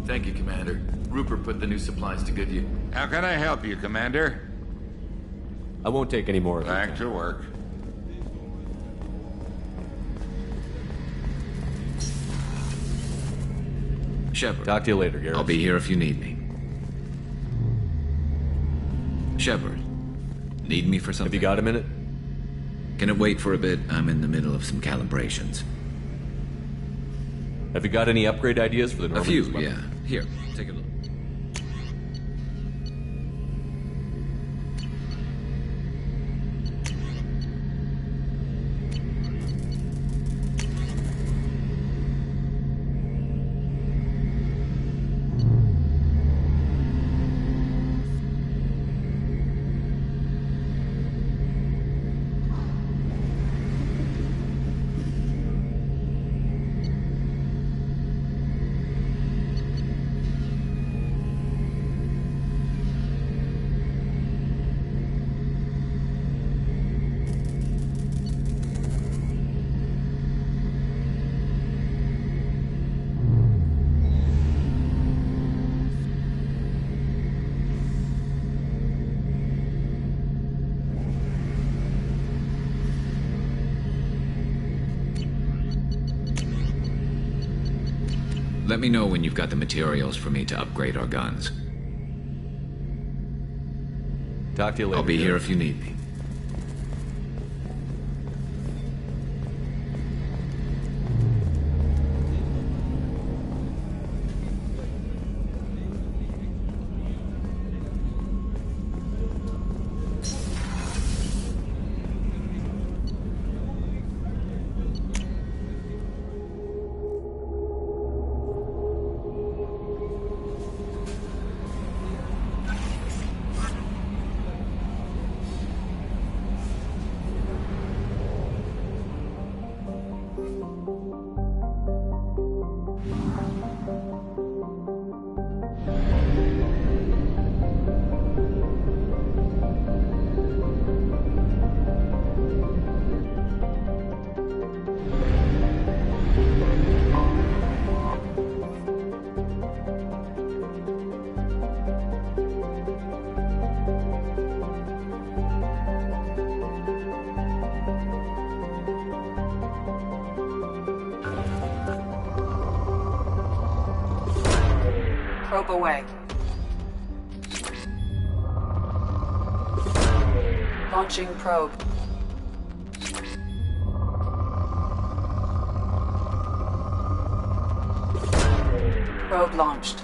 Thank you, Commander. Rupert put the new supplies to good use. How can I help you, Commander? I won't take any more of your Back time. to work. Shepard. Talk to you later, Garrett. I'll be here if you need me. Shepard. Need me for something? Have you got a minute? Can it wait for a bit? I'm in the middle of some calibrations. Have you got any upgrade ideas for the A Normandy's few, weapon? yeah. Here, take a look. Let me know when you've got the materials for me to upgrade our guns. Talk to you later. I'll be here Garrett. if you need me. Probe away. Launching probe. Probe launched.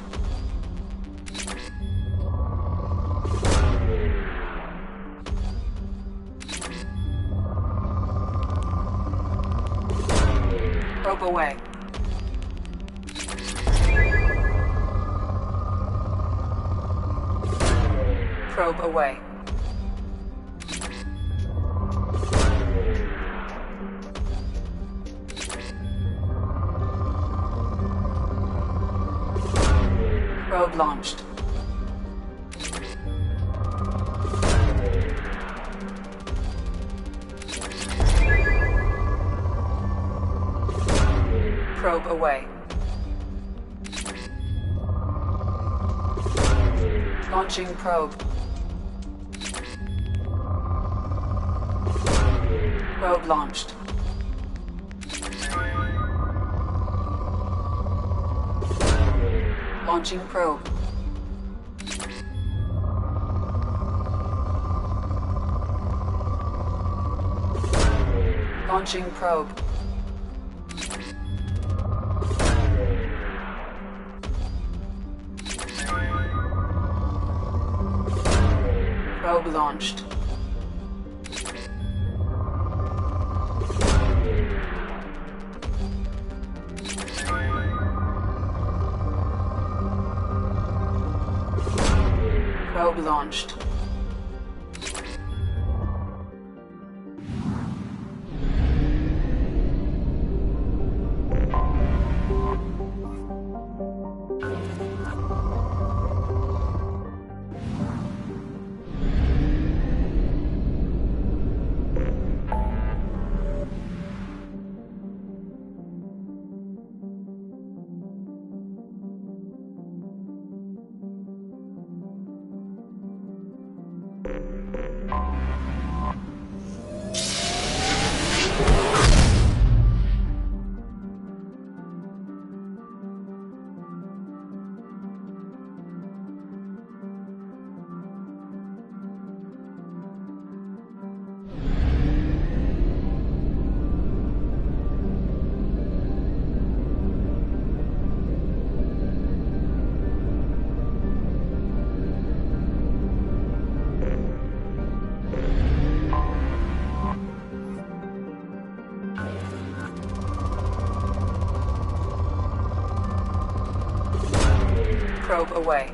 Probe away. Probe away. Probe launched. Probe away. Launching probe. Probe launched. Launching probe. Launching probe. Probe launched. Probe launched. Probe away.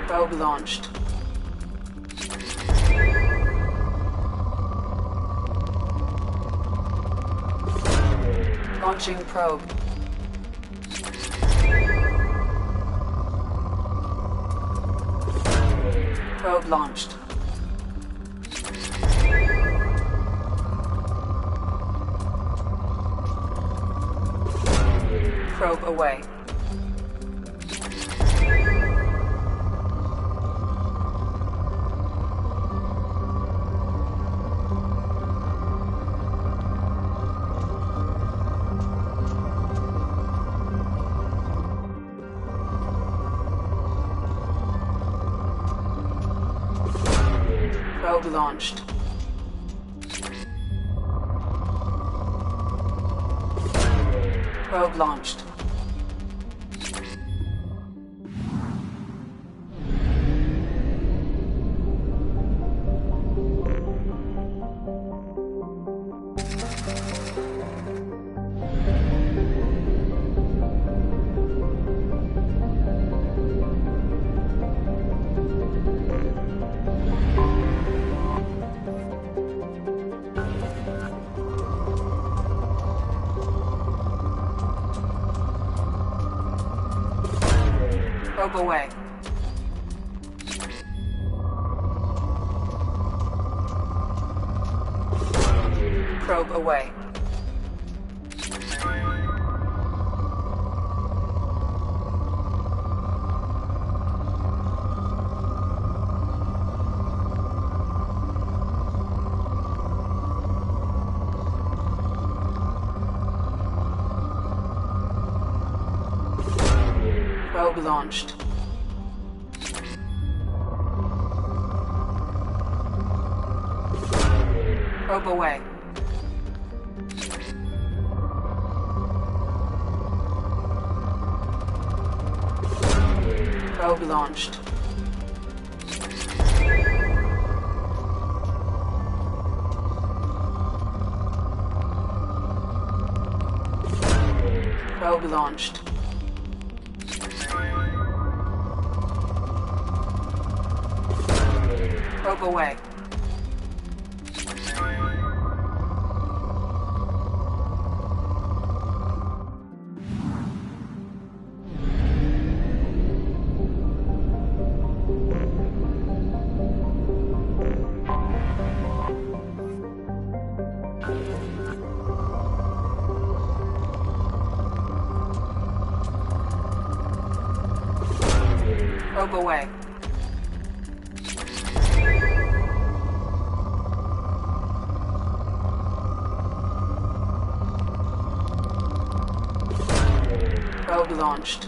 Probe launched. Launching probe. Probe launched. Probe away. Probe launched. Probe launched. Probe away. Probe away. Probe launched. Probe away. Probe launched. Probe launched. Probe away. Probe away. Probe launched.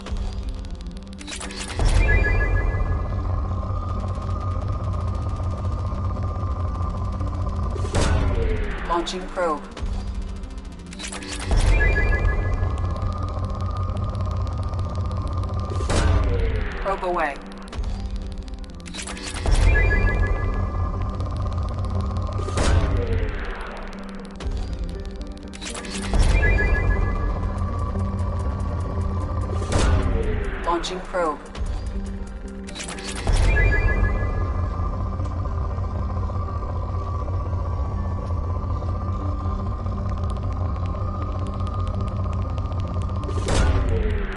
Launching probe. Probe away. Launching probe.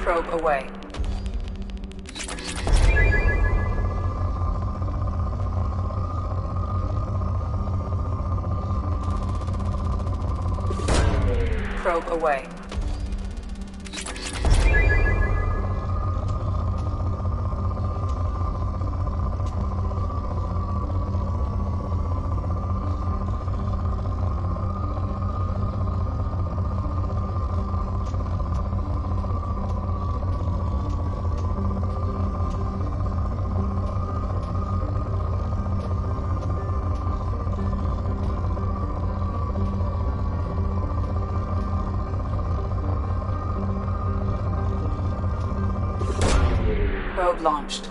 Probe away. Probe away. Probe launched.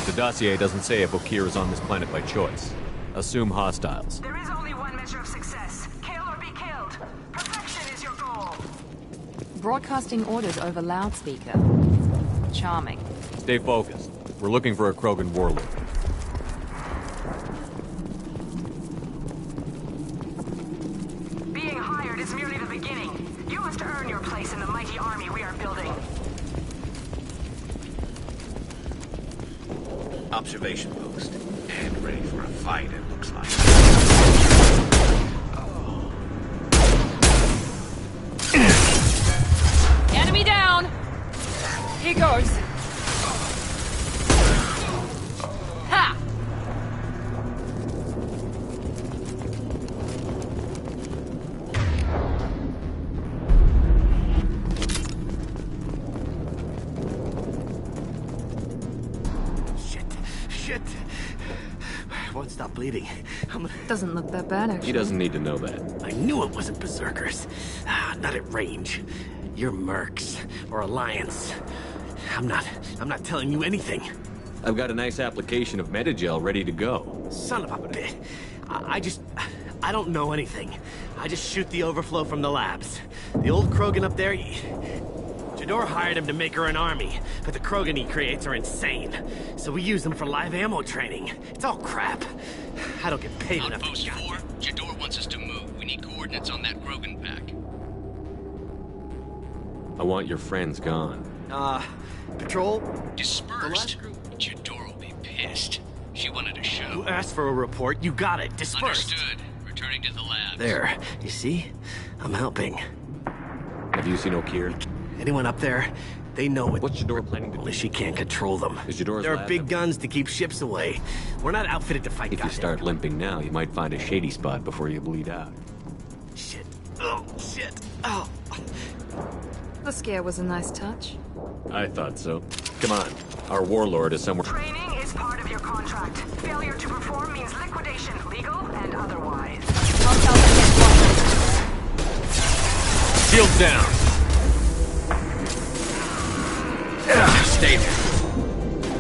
The dossier doesn't say if Okir is on this planet by choice. Assume hostiles. There is only one measure of success. Kill or be killed. Perfection is your goal. Broadcasting orders over loudspeaker. Charming. Stay focused. We're looking for a Krogan warlord. Being hired is merely the beginning. You must earn your place in the mighty army we are building. Observation post. And ready for a fight, it looks like. Enemy down! Here goes. Ha! Shit. Won't stop bleeding. Doesn't look that bad, actually. He doesn't need to know that. I knew it wasn't Berserkers. Not at range. You're Mercs or Alliance. I'm not telling you anything. I've got a nice application of Metagel ready to go. Son of a bit. I don't know anything. I just shoot the overflow from the labs. The old Krogan up there, Jador hired him to make her an army, but the Krogan he creates are insane. So we use them for live ammo training. It's all crap. I don't get paid enough. Outpost 4, Jador wants us to move. We need coordinates on that Krogan pack. I want your friends gone. Patrol? Dispersed? Jador will be pissed. She wanted a show. You asked for a report, you got it. Dispersed. Understood. Returning to the lab. There. You see? I'm helping. Have you seen Okir? Anyone up there, they know it. What's Jador planning to Only do? she can't control them. Is Jador's There are lab big empty? guns to keep ships away. We're not outfitted to fight If you goddamn- start limping now, you might find a shady spot before you bleed out. Shit. Oh, shit. Oh. The scare was a nice touch. I thought so. Come on. Our warlord is somewhere. Training is part of your contract. Failure to perform means liquidation, legal and otherwise. Shield down! Stay there.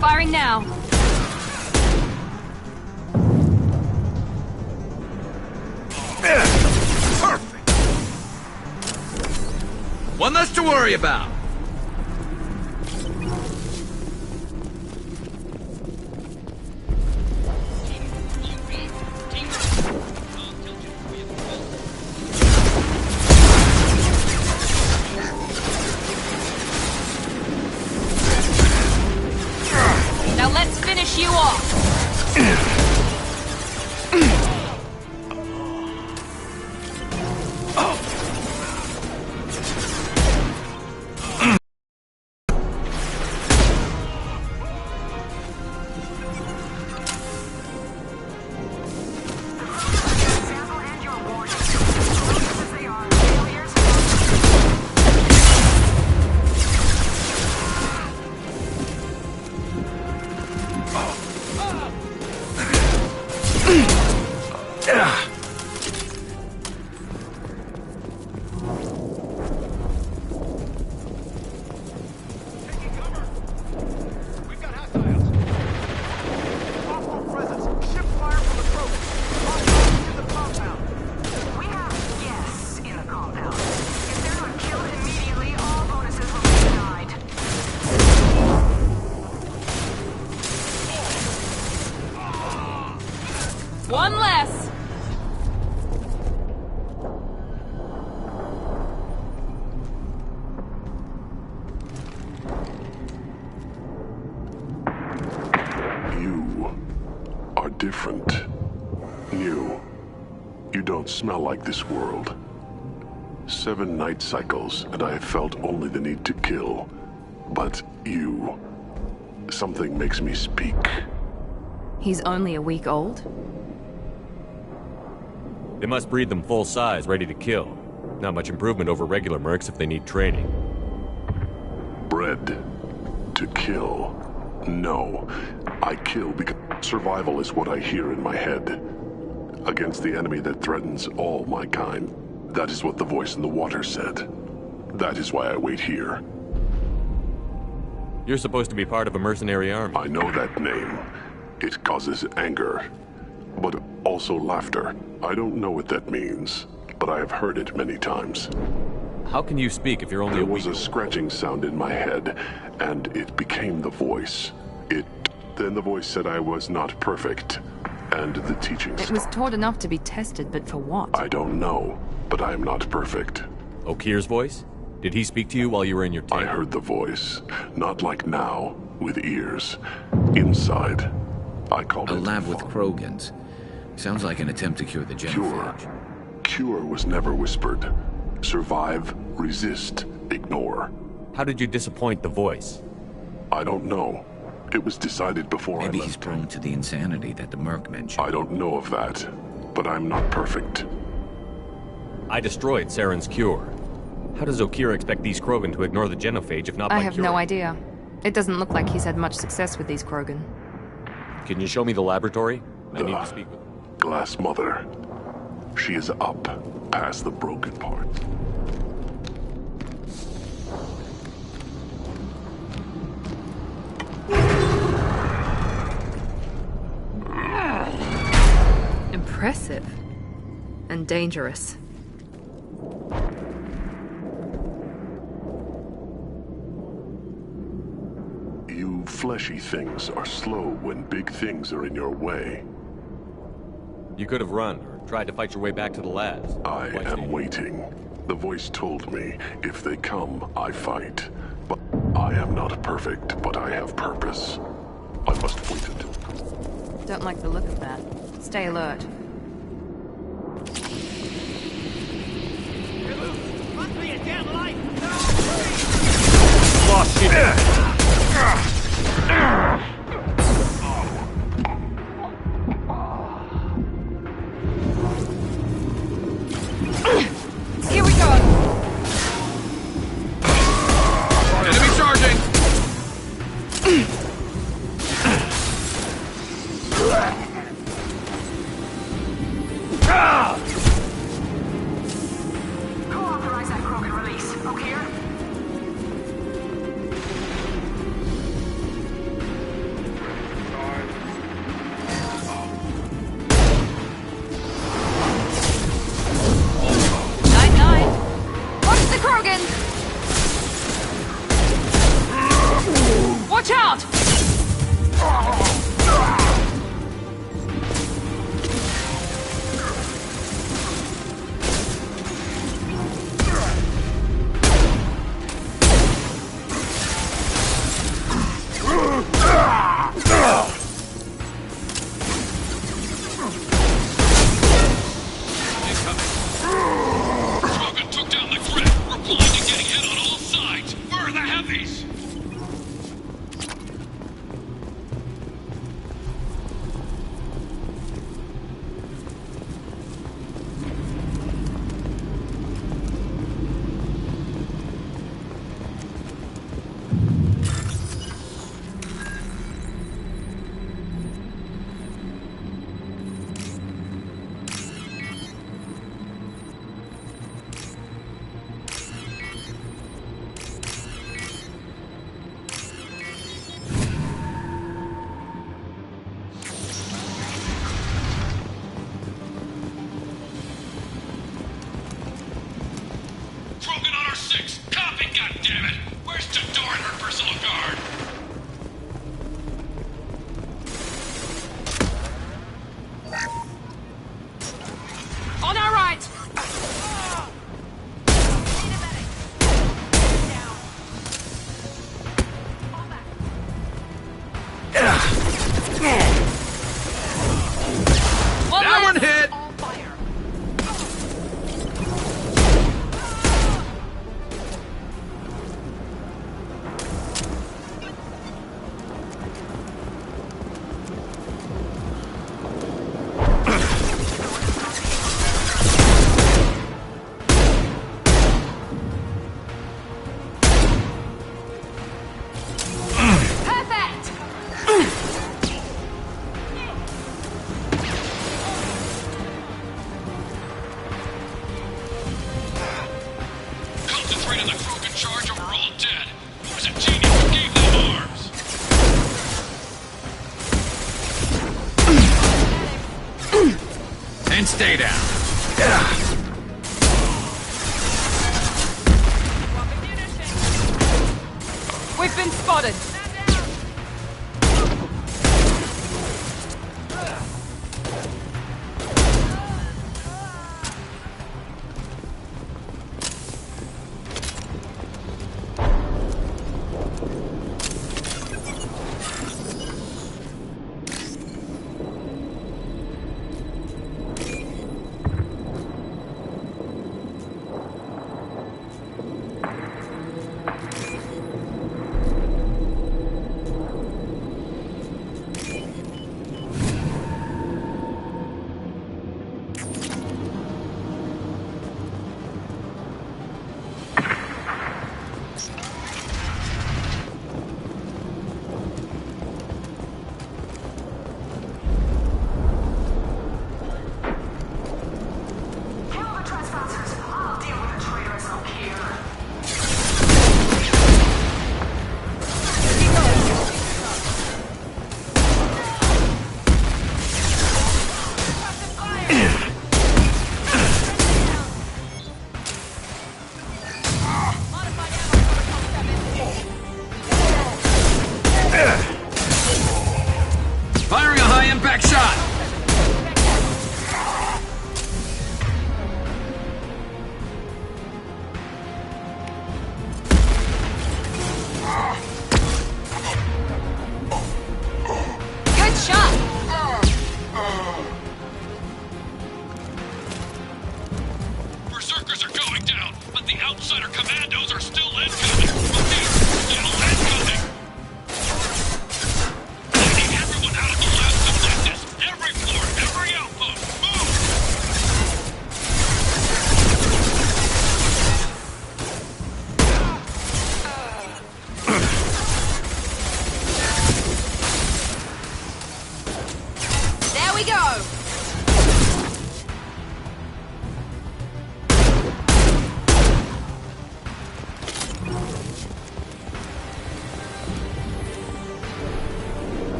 Firing now. Perfect. One less to worry about. Now let's finish you off. less! You are different. New. You don't smell like this world. 7 night cycles, and I have felt only the need to kill. But you... something makes me speak. He's only a week old? They must breed them full size, ready to kill. Not much improvement over regular mercs if they need training. Bred to kill. No. I kill because survival is what I hear in my head. Against the enemy that threatens all my kind. That is what the voice in the water said. That is why I wait here. You're supposed to be part of a mercenary army. I know that name. It causes anger, but also laughter. I don't know what that means, but I have heard it many times. How can you speak if you're only There a week was a old? scratching sound in my head, and it became the voice. Then the voice said I was not perfect, and the teaching It was taught enough to be tested, but for what? I don't know, but I am not perfect. Okir's voice? Did he speak to you while you were in your tent? I heard the voice, not like now, with ears. Inside. I called A it lab with Krogans. Sounds like an attempt to cure the Cure. genophage. Cure was never whispered. Survive, resist, ignore. How did you disappoint the voice? I don't know. It was decided before Maybe I he's left. prone to the insanity that the Merc mentioned. I don't know of that, but I'm not perfect. I destroyed Saren's cure. How does Okir expect these Krogan to ignore the genophage if not by I have no curing? idea. It doesn't look like he's had much success with these Krogan. Can you show me the laboratory? I need to speak with... Glass Mother. She is up, past the broken part. Impressive. And dangerous. You fleshy things are slow when big things are in your way. You could have run, or tried to fight your way back to the labs. I Why am stay? waiting. The voice told me, if they come, I fight. But I am not perfect, but I have purpose. I must wait until... Don't like the look of that. Stay alert. Must be a damn light! Lost shit! Here we go! Enemy charging! Co-authorize that Krogan release. Okay? Nine. Watch the Krogan! Watch out! Krogan took down the threat. We're blind and getting hit on all sides. Where are the heavies? Krogan on our 6. Copy, goddammit! Where's Tador and her personal guard? And stay down. We've been spotted. Firing a high-impact shot! Good shot! Berserkers are going down, but the outsider commandos are still incoming. Repeat, still incoming. I need everyone out of the last objectives. Every floor, every outpost, move! There we go!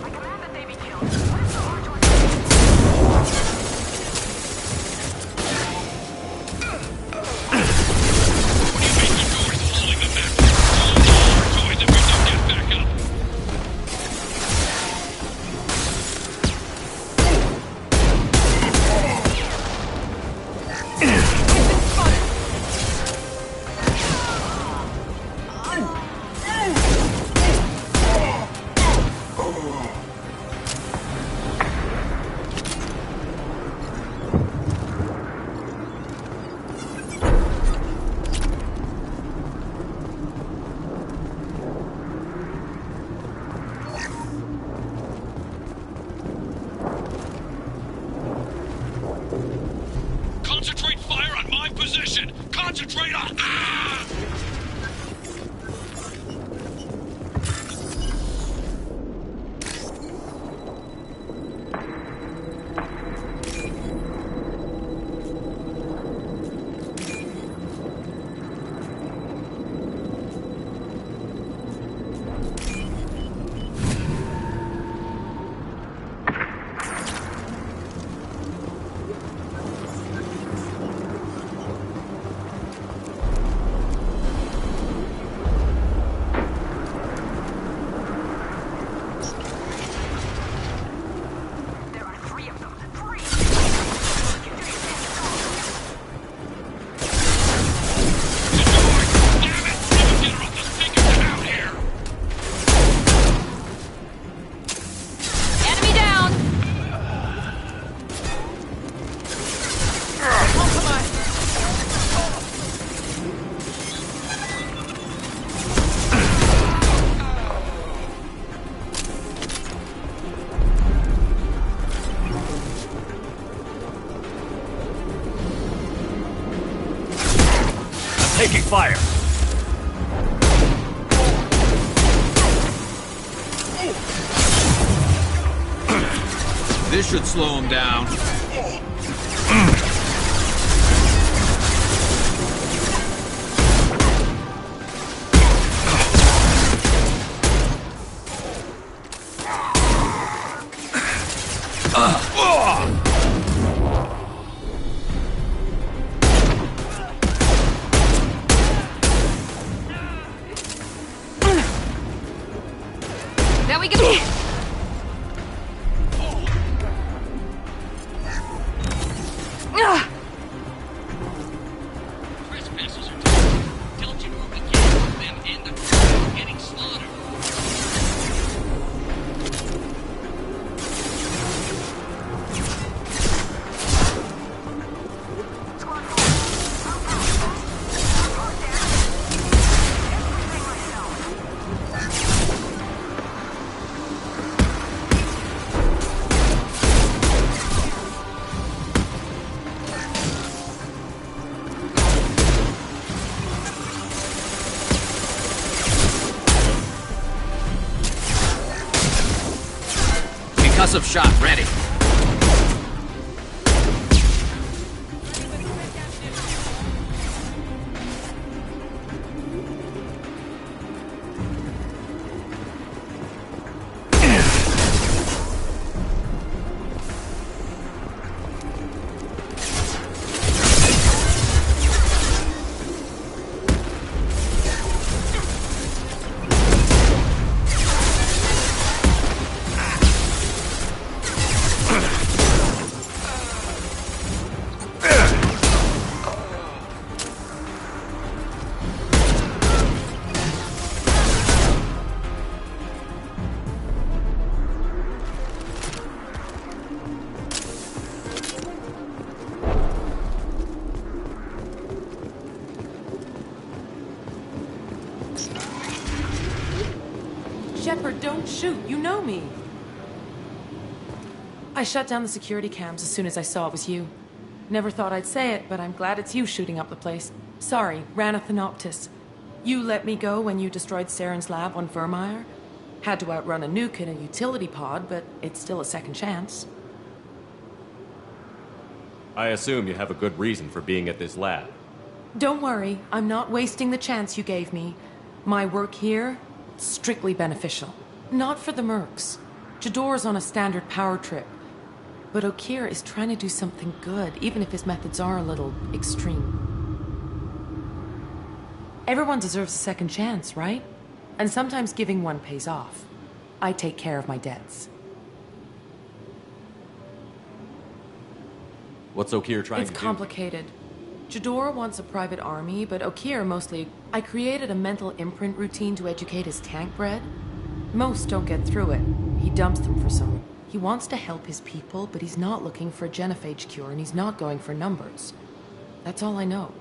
I command that they be killed. What is so hard to What do you think the door's holding them back? Hold on, if we don't get back up. Concentrate fire on my position! Concentrate on... Ah! There are three of them. Three! Damn it! Someone get her off the speakers and out here! Enemy down! Taking fire! This should slow him down. There we go. Trespassers are told. Tell General we can't help them and the crew are getting slaughtered. Squad 4. Report there. Everything myself. Concussive shot ready. Shepard, don't shoot. You know me. I shut down the security cams as soon as I saw it was you. Never thought I'd say it, but I'm glad it's you shooting up the place. Sorry, Ranathanoptis. You let me go when you destroyed Saren's lab on Vermeer. Had to outrun a nuke in a utility pod, but it's still a second chance. I assume you have a good reason for being at this lab. Don't worry, I'm not wasting the chance you gave me. My work here, strictly beneficial. Not for the mercs. Jador's on a standard power trip. But Okeer is trying to do something good, even if his methods are a little extreme. Everyone deserves a second chance, right? And sometimes giving one pays off. I take care of my debts. What's Okeer trying It's to complicated. Jador wants a private army, but Okeer mostly... I created a mental imprint routine to educate his tank bred. Most don't get through it. He dumps them for some... He wants to help his people, but he's not looking for a genophage cure, and he's not going for numbers. That's all I know. do?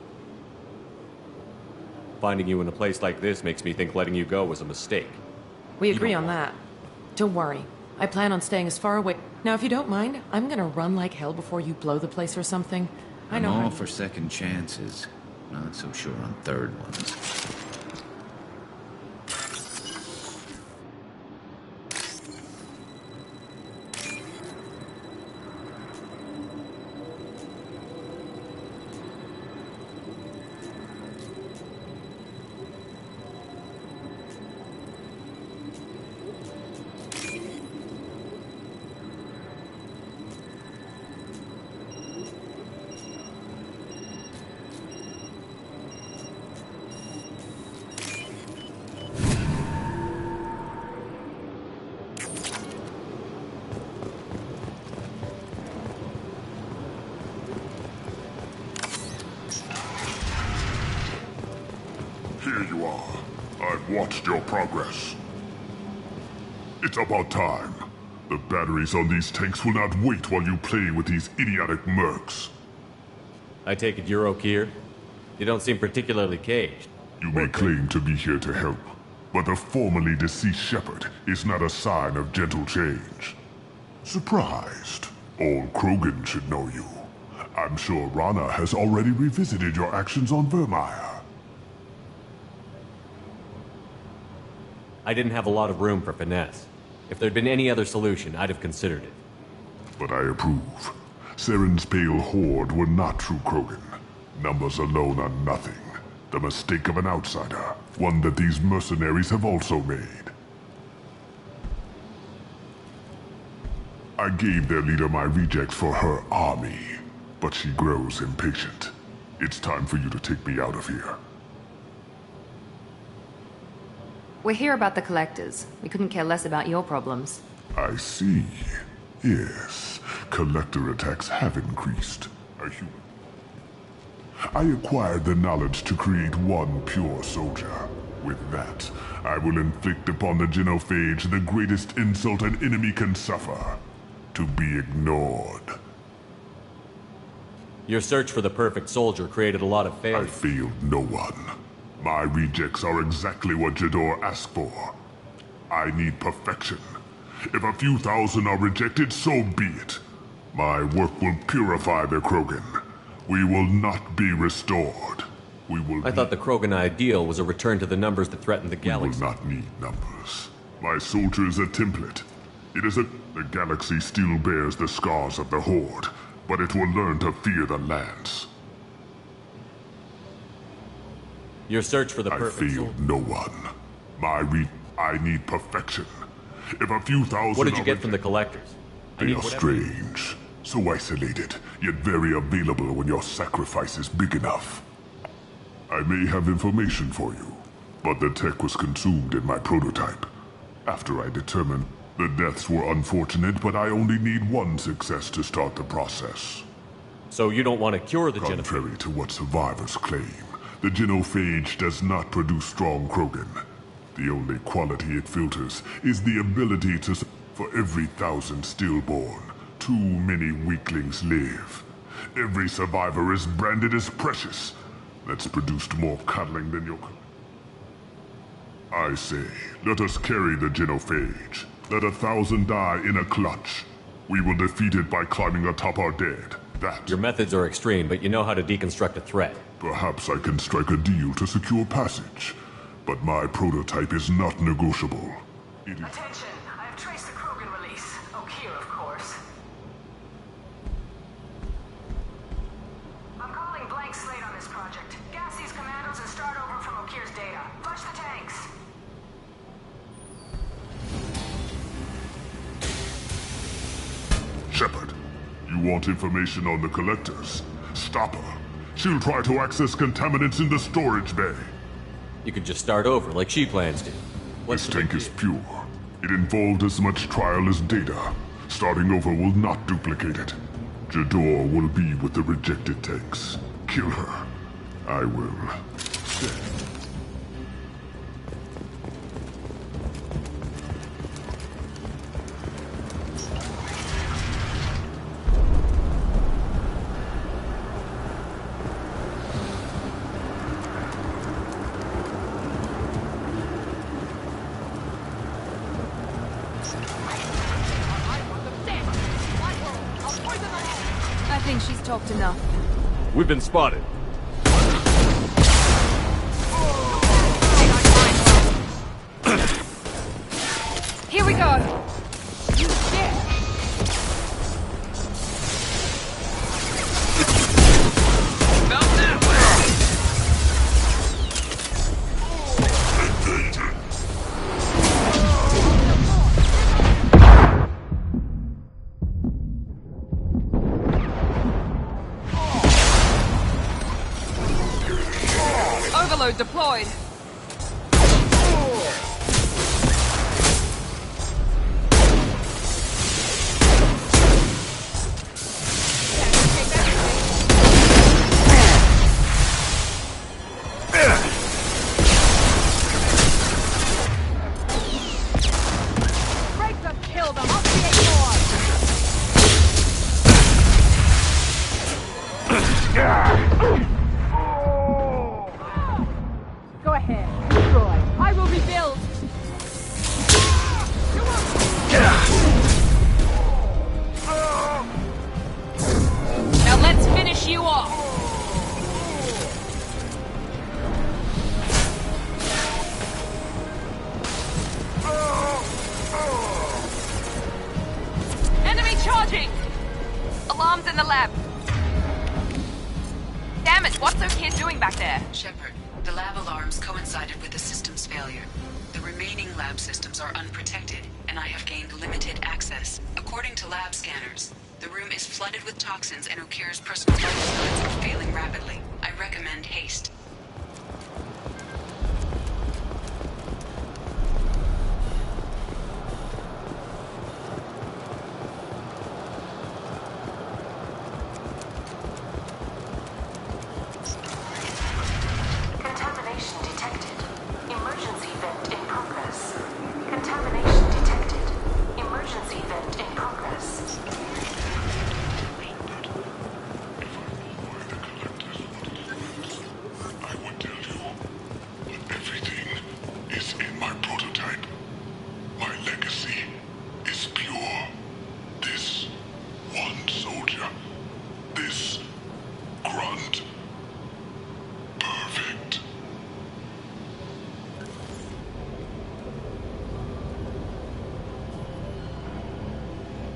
Finding you in a place like this makes me think letting you go was a mistake. We agree on that. Don't worry. I plan on staying as far away... Now, if you don't mind, I'm gonna run like hell before you blow the place or something. I know I'm all how- for second chances. Not so sure on third ones. Here you are. I've watched your progress. It's about time. The batteries on these tanks will not wait while you play with these idiotic mercs. I take it you're Okeer? You don't seem particularly caged. You may claim to be here to help, but the formerly deceased Shepard is not a sign of gentle change. Surprised? All Krogan should know you. I'm sure Rana has already revisited your actions on Vermeer. I didn't have a lot of room for finesse. If there'd been any other solution, I'd have considered it. But I approve. Saren's pale horde were not true Krogan. Numbers alone are nothing. The mistake of an outsider. One that these mercenaries have also made. I gave their leader my rejects for her army, but she grows impatient. It's time for you to take me out of here. We're here about the collectors. We couldn't care less about your problems. I see. Yes, collector attacks have increased. I acquired the knowledge to create one pure soldier. With that, I will inflict upon the genophage the greatest insult an enemy can suffer. To be ignored. Your search for the perfect soldier created a lot of I failures. failed no one. My rejects are exactly what Jador asked for. I need perfection. If a few thousand are rejected, so be it. My work will purify the Krogan. We will not be restored. I thought the Krogan ideal was a return to the numbers that threatened the We galaxy. will not need numbers. My soldier is a template. The galaxy still bears the scars of the Horde, but it will learn to fear the lands. Your search for the I perfect soldier. failed no one. I need perfection. If a few thousand What did you are get from the collectors? I They need are whatever- strange. So isolated, yet very available when your sacrifice is big enough. I may have information for you, but the tech was consumed in my prototype. After I determined the deaths were unfortunate, but I only need one success to start the process. So you don't want to cure the genophage? Contrary to what survivors claim, the genophage does not produce strong Krogan. The only quality it filters is the ability to... For every 1,000 stillborn, too many weaklings live. Every survivor is branded as precious. That's produced more cuddling than your... I say, let us carry the genophage. Let 1,000 die in a clutch. We will defeat it by climbing atop our dead. That... Your methods are extreme, but you know how to deconstruct a threat. Perhaps I can strike a deal to secure passage. But my prototype is not negotiable. It is... Attention! I have traced the Krogan release. Okeer, of course. I'm calling blank slate on this project. Gas these commandos and start over from Okeer's data. Flush the tanks. Shepard, you want information on the collectors? Stop her. She'll try to access contaminants in the storage bay. You could just start over, like she plans to. What's This the tank big is deal? pure. It involved as much trial as data. Starting over will not duplicate it. Jador will be with the rejected tanks. Kill her. I will. I think she's talked enough. We've been spotted. Here we go! You shit! Overload deployed! Go ahead, destroy. I will rebuild. Now let's finish you off! Enemy charging! Alarms in the lab. Damn it, what's Okeer doing back there? Shepard, the lab alarms coincided with the system's failure. The remaining lab systems are unprotected, and I have gained limited access. According to to lab scanners. The room is flooded with toxins and Okir's personal vital signs are failing rapidly. I recommend haste. Contamination detected. Emergency vent in progress. Contamination detected. Emergency vent in progress. I would tell you, but everything is in my prototype. My legacy is pure. This one soldier, this grunt, perfect.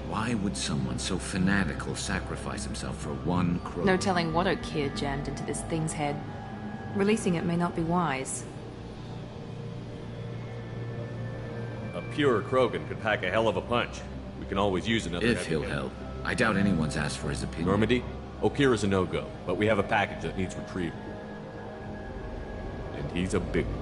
Why would someone so fanatical sacrifice himself for one Krogan? No telling what Okir jammed into this thing's head. Releasing it may not be wise. A pure Krogan could pack a hell of a punch. We can always use another If heavy he'll hitter. help. I doubt anyone's asked for his opinion. Normandy, Okir is a no-go, but we have a package that needs retrieval. And he's a big one.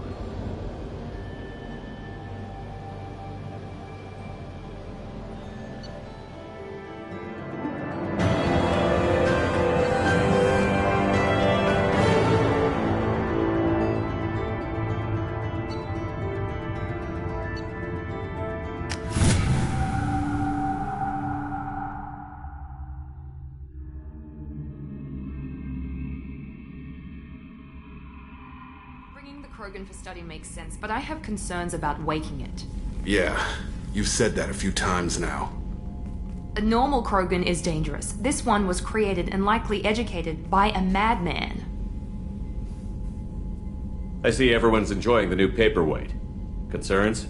Bringing the Krogan for study makes sense, but I have concerns about waking it. Yeah, you've said that a few times now. A normal Krogan is dangerous. This one was created and likely educated by a madman. I see everyone's enjoying the new paperweight. Concerns?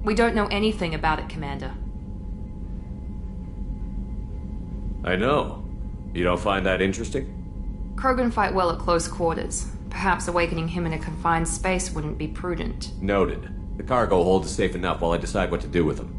We don't know anything about it, Commander. I know. You don't find that interesting? Krogan fight well at close quarters. Perhaps awakening him in a confined space wouldn't be prudent. Noted. The cargo hold is safe enough while I decide what to do with them.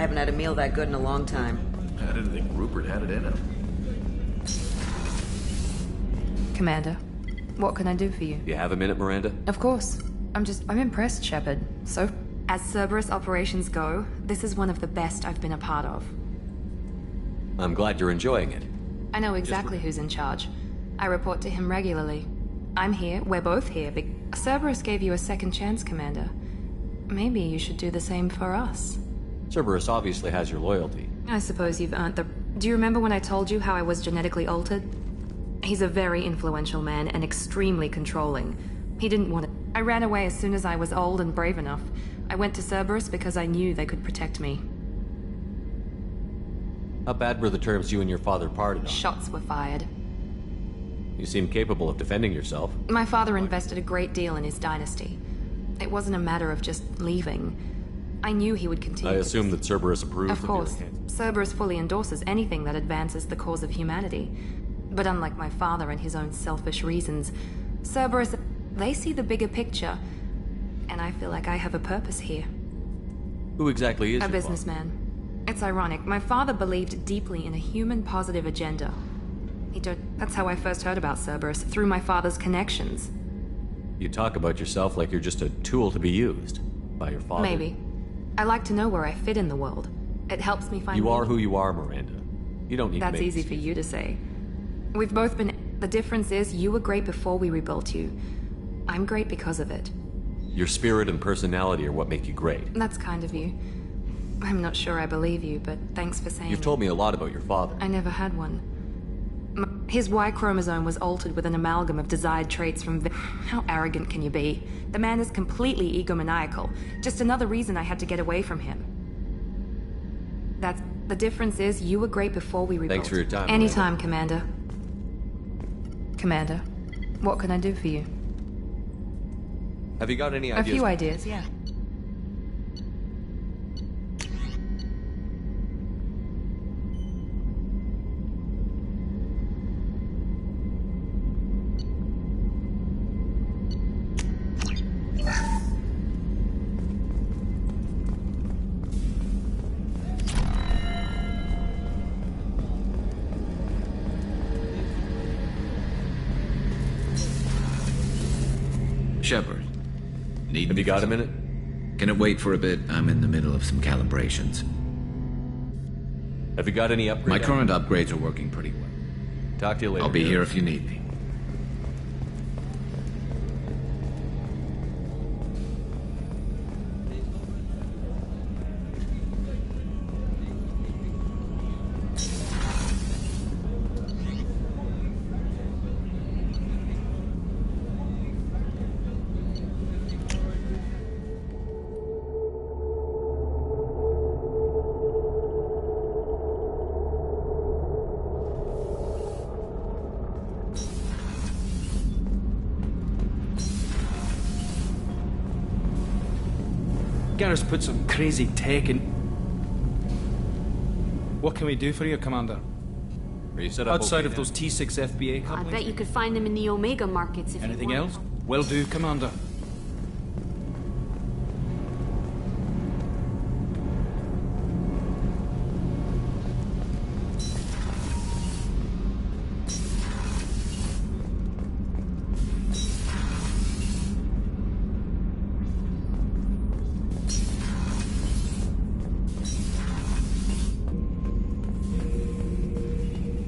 haven't had a meal that good in a long time. I didn't think Rupert had it in him. Commander, what can I do for you? You have a minute, Miranda? Of course. I'm impressed, Shepard. So, as Cerberus operations go, this is one of the best I've been a part of. I'm glad you're enjoying it. I know exactly who's in charge. I report to him regularly. I'm here, we're both here, Cerberus gave you a second chance, Commander. Maybe you should do the same for us. Cerberus obviously has your loyalty. I suppose you've earned the... Do you remember when I told you how I was genetically altered? He's a very influential man and extremely controlling. He didn't want it. I ran away as soon as I was old and brave enough. I went to Cerberus because I knew they could protect me. How bad were the terms you and your father parted on? Shots were fired. You seem capable of defending yourself. My father invested a great deal in his dynasty. It wasn't a matter of just leaving. I knew he would continue. I assume that Cerberus approved of course. Cerberus fully endorses anything that advances the cause of humanity. But unlike my father and his own selfish reasons, Cerberus, they see the bigger picture. And I feel like I have a purpose here. Who exactly is a your businessman. Father? It's ironic. My father believed deeply in a human positive agenda. That's how I first heard about Cerberus, through my father's connections. You talk about yourself like you're just a tool to be used by your father. Maybe. I like to know where I fit in the world. It helps me find... You are who you are, Miranda. You don't need to make That's easy for you to say. We've both been... The difference is, you were great before we rebuilt you. I'm great because of it. Your spirit and personality are what make you great. That's kind of you. I'm not sure I believe you, but thanks for saying You've told me a lot about your father. I never had one. His Y chromosome was altered with an amalgam of desired traits from... How arrogant can you be? The man is completely egomaniacal. Just another reason I had to get away from him. The difference is, you were great before we rebuilt. Thanks for your time. Anytime, Commander. Commander, what can I do for you? Have you got any ideas? A few ideas, yeah. Shepard. Have you got a minute? Can it wait for a bit? I'm in the middle of some calibrations. Have you got any upgrades? My current upgrades are working pretty well. Talk to you later. I'll be here if you need me. Garrus put some crazy tech in... What can we do for you, Commander? Are you set up outside of those T6 FBA couplings? I bet you could find them in the Omega markets if Anything you else? Will do, Commander.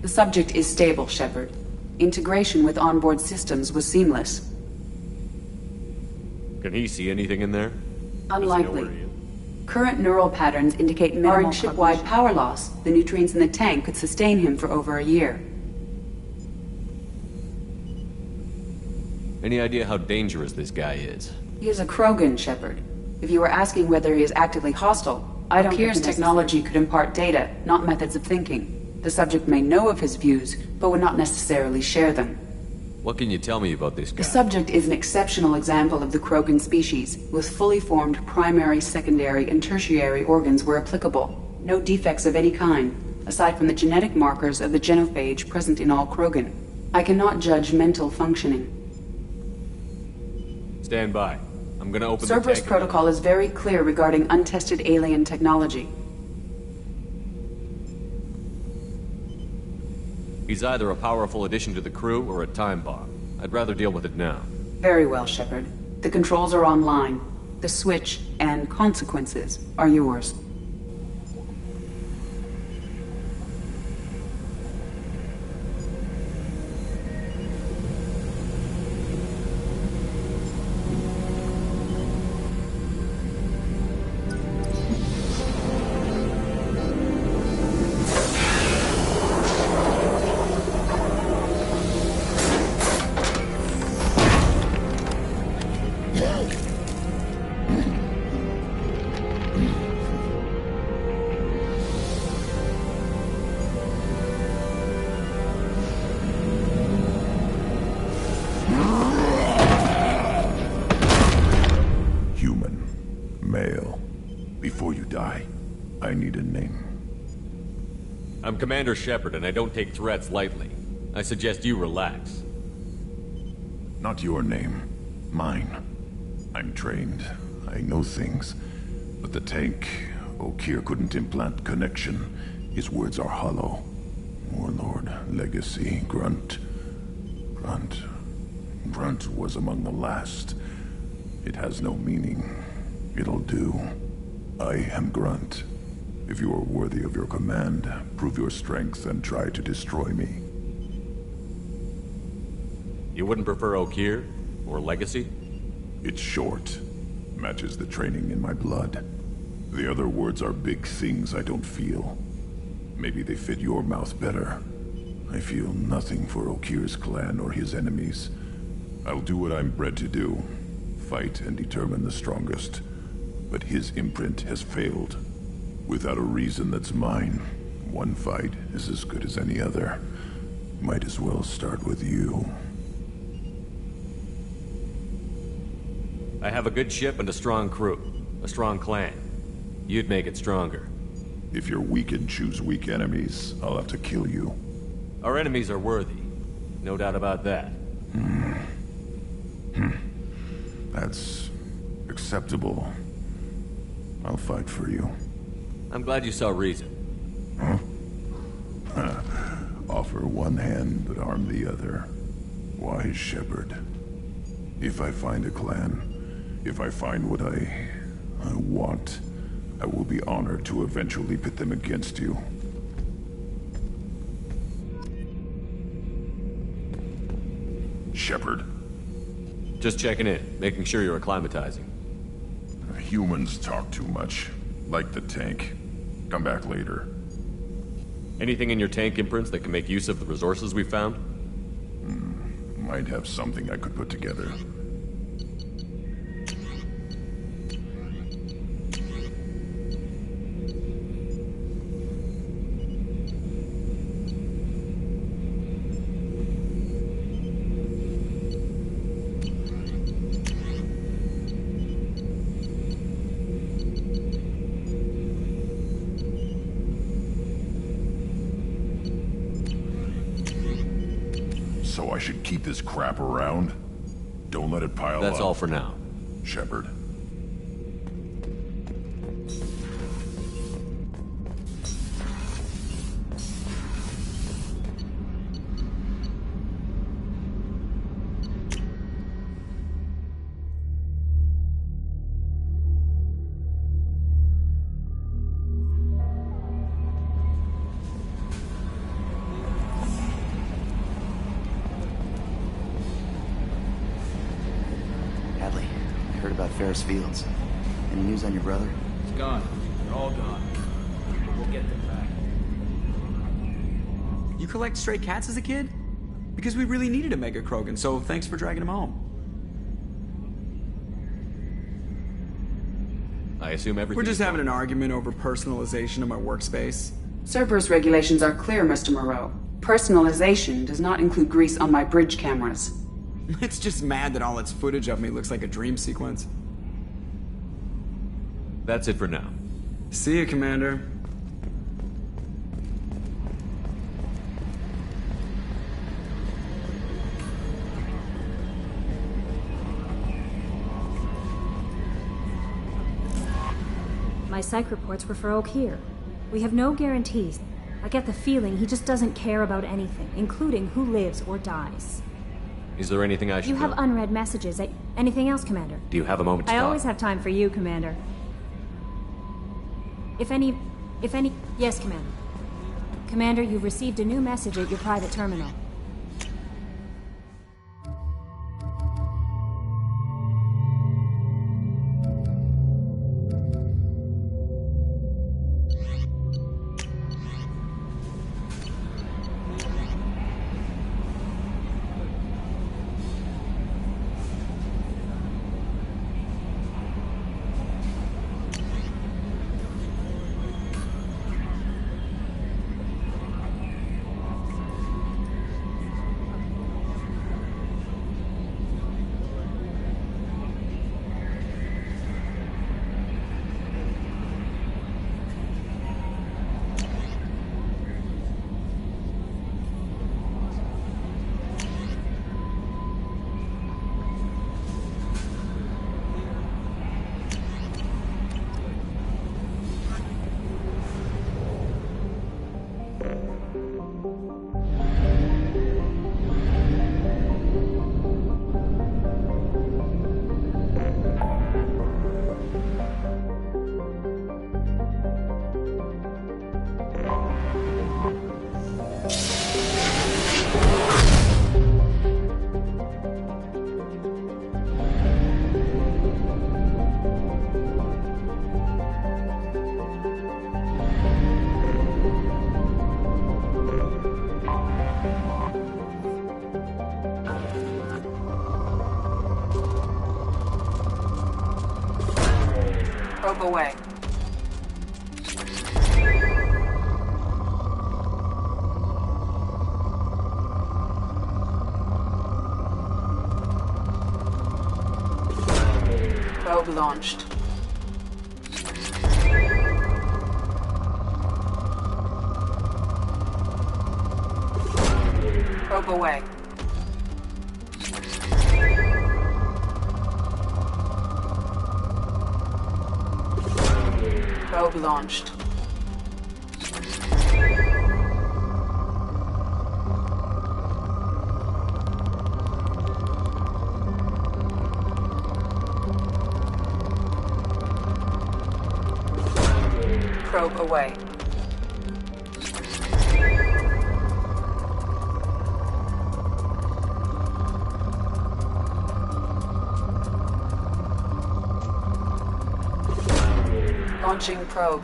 The subject is stable, Shepard. Integration with onboard systems was seamless. Can he see anything in there? Unlikely. Current neural patterns indicate barring ship-wide power loss, the nutrients in the tank could sustain him for over a year. Any idea how dangerous this guy is? He is a Krogan, Shepard. If you were asking whether he is actively hostile, Akir's technology could impart data, not methods of thinking. The subject may know of his views, but would not necessarily share them. What can you tell me about this guy? The subject is an exceptional example of the Krogan species, with fully formed primary, secondary, and tertiary organs where applicable. No defects of any kind, aside from the genetic markers of the genophage present in all Krogan. I cannot judge mental functioning. Stand by. I'm gonna open Cerberus the tank. protocol is very clear regarding untested alien technology. He's either a powerful addition to the crew or a time bomb. I'd rather deal with it now. Very well, Shepard. The controls are online. The switch and consequences are yours. I'm Commander Shepard, and I don't take threats lightly. I suggest you relax. Not your name. Mine. I'm trained. I know things. But the tank, Okeer couldn't implant connection. His words are hollow. Warlord, Legacy, Grunt. Grunt was among the last. It has no meaning. It'll do. I am Grunt. If you are worthy of your command, prove your strength and try to destroy me. You wouldn't prefer Okeer? Or Legacy? It's short. Matches the training in my blood. The other words are big things I don't feel. Maybe they fit your mouth better. I feel nothing for Okeer's clan or his enemies. I'll do what I'm bred to do. Fight and determine the strongest. But his imprint has failed. Without a reason that's mine, one fight is as good as any other. Might as well start with you. I have a good ship and a strong crew. A strong clan. You'd make it stronger. If you're weak and choose weak enemies, I'll have to kill you. Our enemies are worthy. No doubt about that. That's acceptable. I'll fight for you. I'm glad you saw reason. Huh? Offer one hand, but arm the other. Wise Shepard. If I find a clan, if I find what I want, I will be honored to eventually pit them against you. Shepard. Just checking in, making sure you're acclimatizing. Humans talk too much. Like the tank. Come back later. Anything in your tank imprints that can make use of the resources we found? Might have something I could put together. So I should keep this crap around? Don't let it pile up. That's all for now. Shepard. Ferris Fields. Any news on your brother? He's gone. They're all gone. We'll get them back. You collect stray cats as a kid? Because we really needed a Mega Krogan, so thanks for dragging him home. I assume everything. We're just having an argument over personalization of my workspace. Cerberus regulations are clear, Mr. Moreau. Personalization does not include grease on my bridge cameras. It's just mad that all its footage of me looks like a dream sequence. That's it for now. See you, Commander. My psych reports were for Okeer. We have no guarantees. I get the feeling he just doesn't care about anything, including who lives or dies. Is there anything I should You have know? unread messages. Anything else, Commander? Do you have a moment to I talk? always have time for you, Commander. If any... Yes, Commander. Commander, you've received a new message at your private terminal. Probe away. Probe launched. Probe away. Probe launched. Probe away. Launching probe.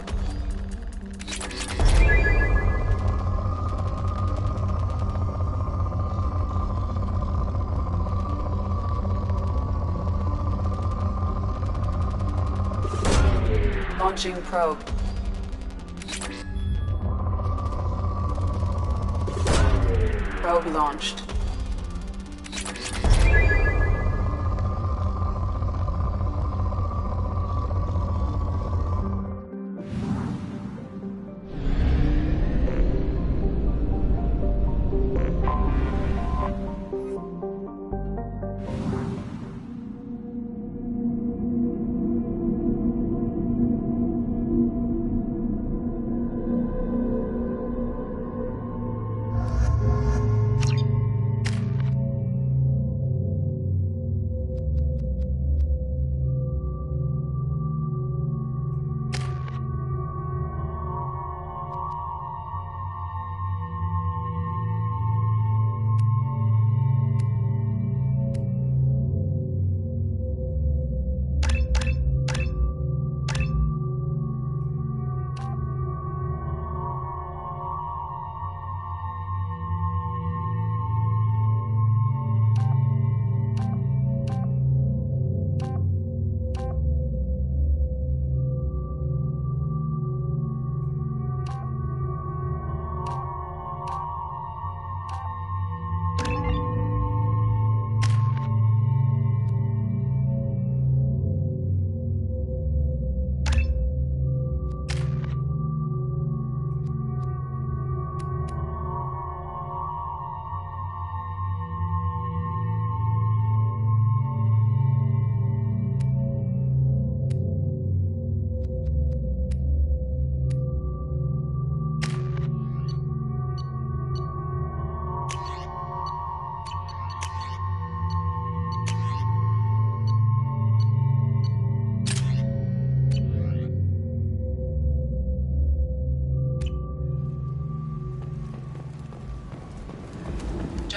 Launching probe. Probe launched.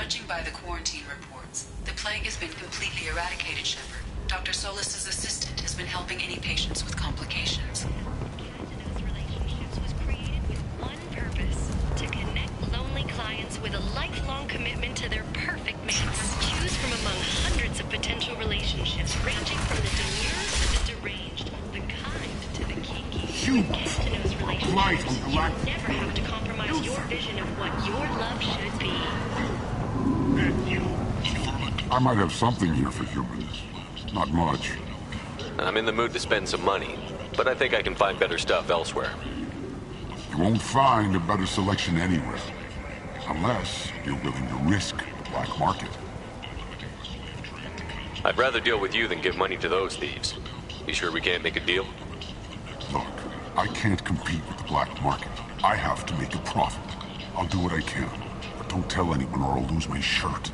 Judging by the quarantine reports, the plague has been completely eradicated, Shepard. Dr. Solis's assistant has been helping any patients with complications. To connect lonely clients with a lifelong commitment to their perfect mates. Choose from among hundreds of potential relationships, ranging from the demure to the deranged, the kind to the kinky. You get to those relationships, you never have to compromise your vision of what your love should be. I might have something here for humans. Not much. I'm in the mood to spend some money, but I think I can find better stuff elsewhere. You won't find a better selection anywhere. Unless you're willing to risk the black market. I'd rather deal with you than give money to those thieves. You sure we can't make a deal? Look, I can't compete with the black market. I have to make a profit. I'll do what I can. But don't tell anyone or I'll lose my shirt.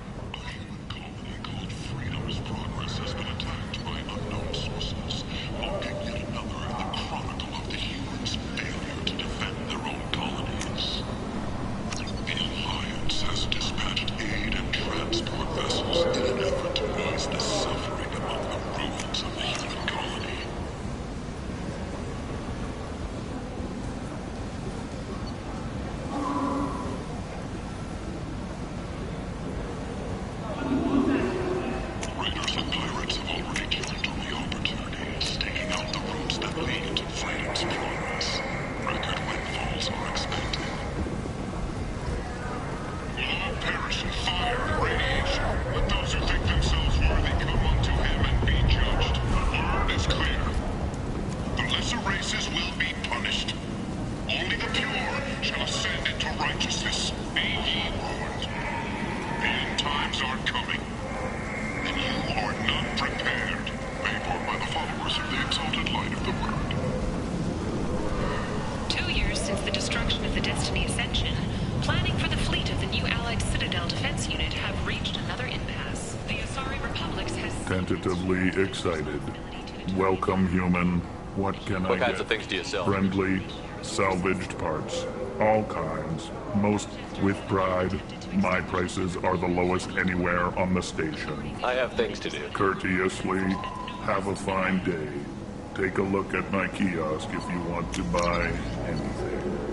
Tentatively excited. Welcome, human. What can I get? What kinds of things do you sell? Friendly, salvaged parts. All kinds. Most with pride. My prices are the lowest anywhere on the station. I have things to do. Courteously, have a fine day. Take a look at my kiosk if you want to buy anything.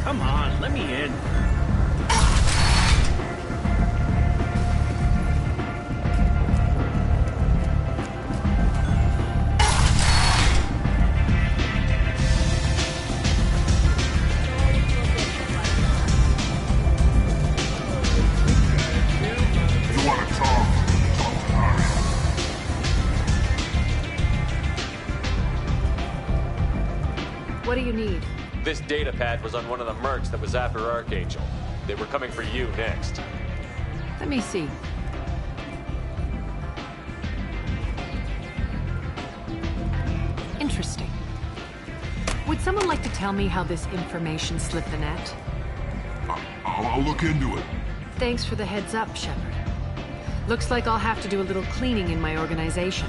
Come on, let me in. What do you need? This data pad was on one of the mercs that was after Archangel. They were coming for you next. Let me see. Interesting. Would someone like to tell me how this information slipped the net? I'll look into it. Thanks for the heads up, Shepard. Looks like I'll have to do a little cleaning in my organization.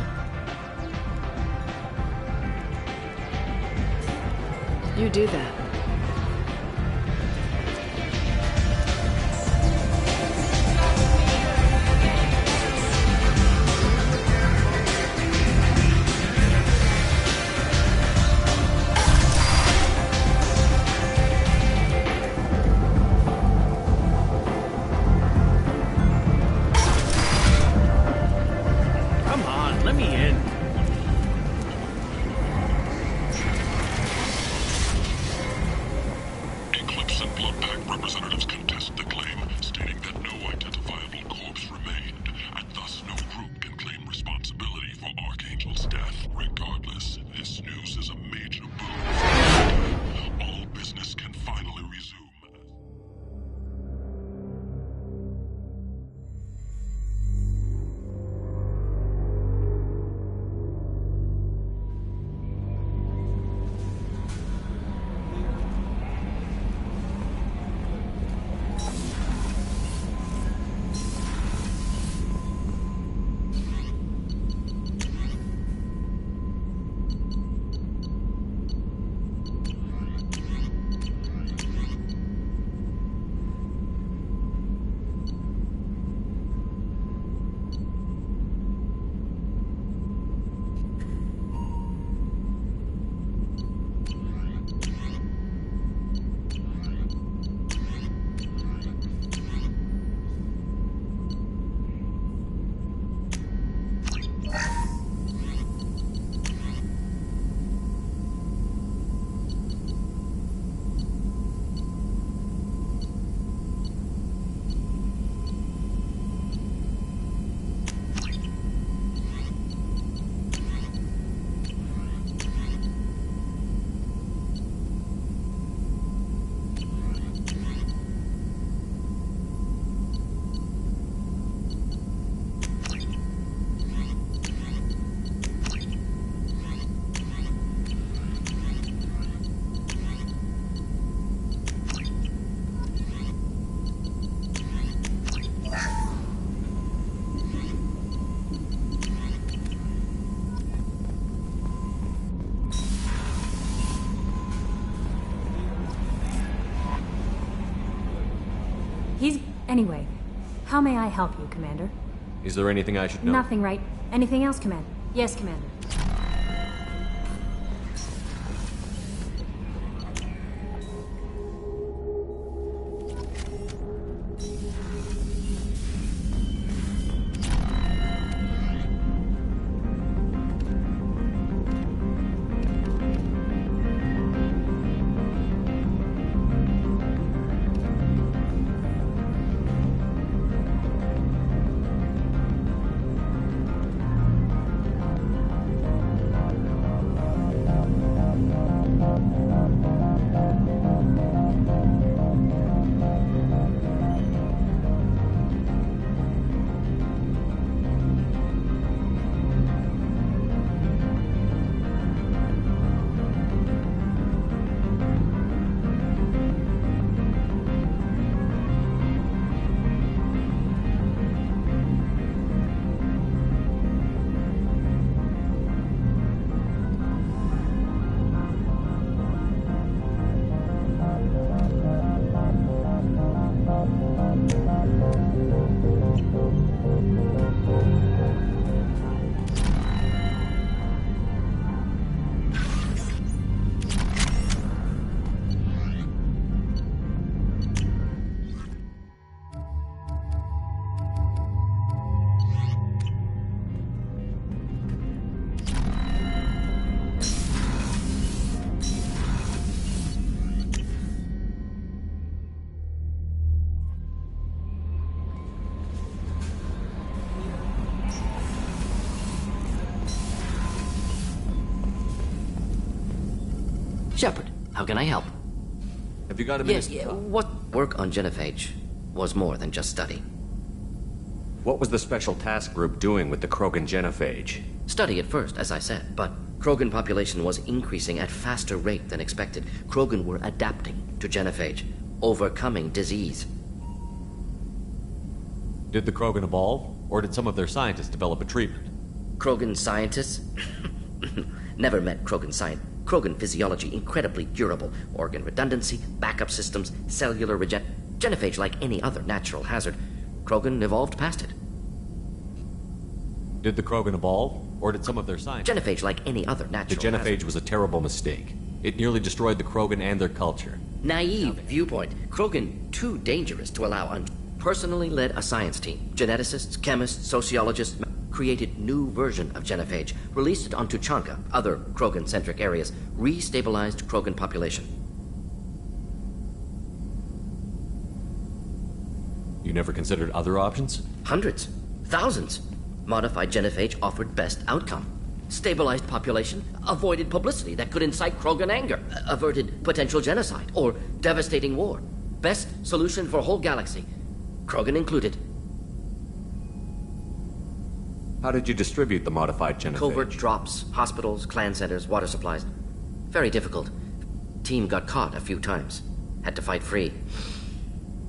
You do that. Anyway, how may I help you, Commander? Is there anything I should know? Nothing, right? Anything else, Commander? Yes, Commander. Shepard, how can I help? Have you got a minute? Yes, what work on Genophage was more than just study. What was the Special Task Group doing with the Krogan Genophage? Study at first, as I said, but Krogan population was increasing at faster rate than expected. Krogan were adapting to genophage, overcoming disease. Did the Krogan evolve, or did some of their scientists develop a treatment? Krogan scientists? Never met Krogan science. Krogan physiology incredibly durable. Organ redundancy, backup systems, cellular genophage like any other natural hazard. Krogan evolved past it. Did the Krogan evolve, or did some of their scientists... Genophage like any other natural The genophage hazard. was a terrible mistake. It nearly destroyed the Krogan and their culture. Naive viewpoint. Krogan too dangerous to allow personally led a science team. Geneticists, chemists, sociologists created new version of genophage, released it on Tuchanka, other Krogan-centric areas, restabilized Krogan population. You never considered other options? Hundreds. Thousands. Modified genophage offered best outcome. Stabilized population, avoided publicity that could incite Krogan anger, averted potential genocide, or devastating war. Best solution for whole galaxy, Krogan included. How did you distribute the modified genophage? Covert drops, hospitals, clan centers, water supplies. Very difficult. Team got caught a few times. Had to fight free.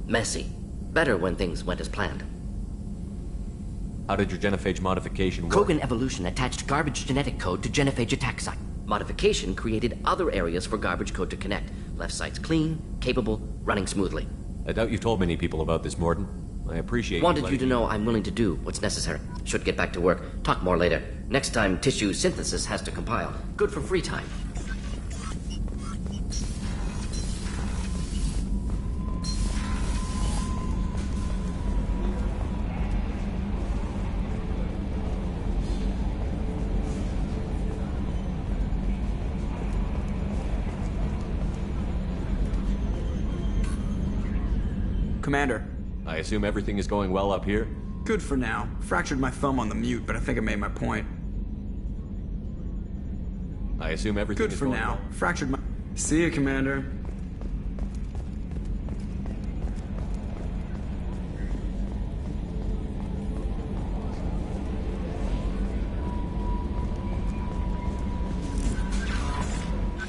Messy. Better when things went as planned. How did your genophage modification work? Krogan evolution attached garbage genetic code to genophage attack site. Modification created other areas for garbage code to connect. Left sites clean, capable, running smoothly. I doubt you told many people about this, Mordin. I appreciate Wanted you to know I'm willing to do what's necessary. Should get back to work. Talk more later. Next time tissue synthesis has to compile. Good for free time. Commander. I assume everything is going well up here? Good for now. Fractured my thumb on the mute, but I think I made my point. I assume everything is going well. Good for now. Fractured my... See you, Commander.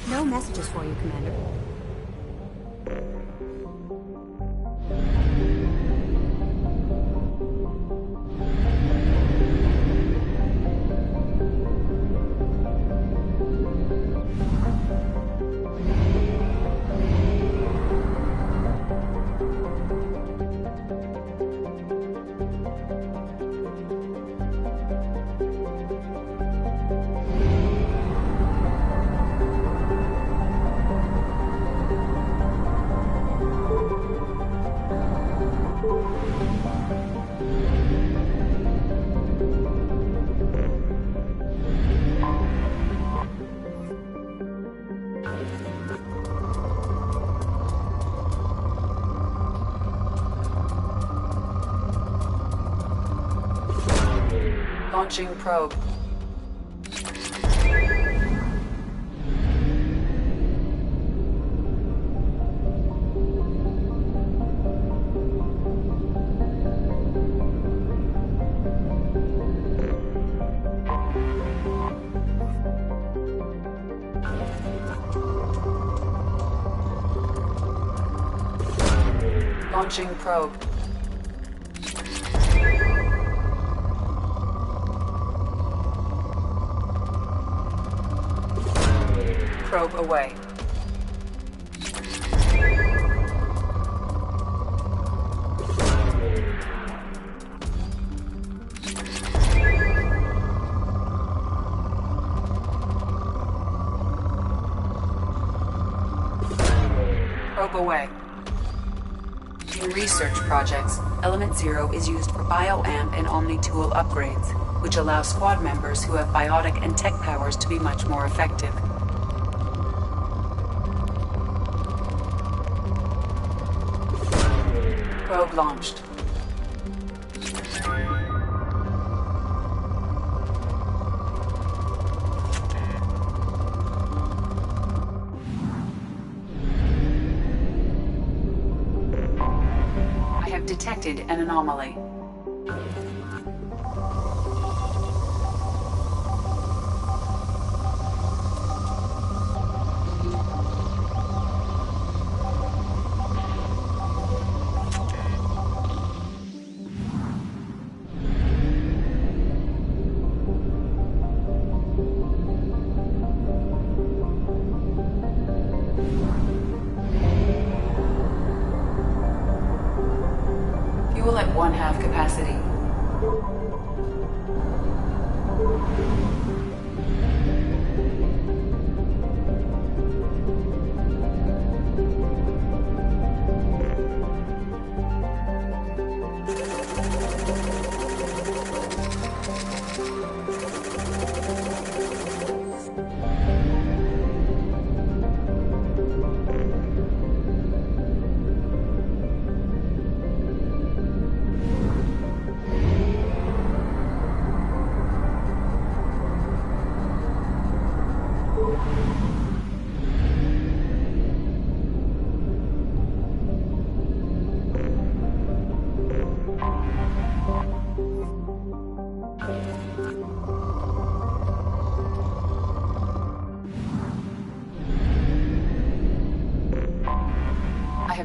No messages for you, Commander. Launching probe. Launching probe. Probe away. Probe away. In research projects, Element Zero is used for BioAmp and Omni-tool upgrades, which allow squad members who have biotic and tech powers to be much more effective. Probe launched. I have detected an anomaly. Fuel at 1/2 capacity.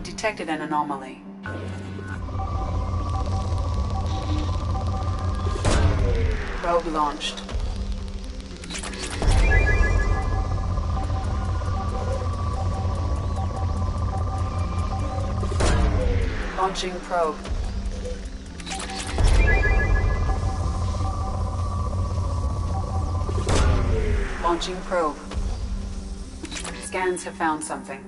Detected an anomaly. Probe launched. Launching probe. Launching probe. Scans have found something.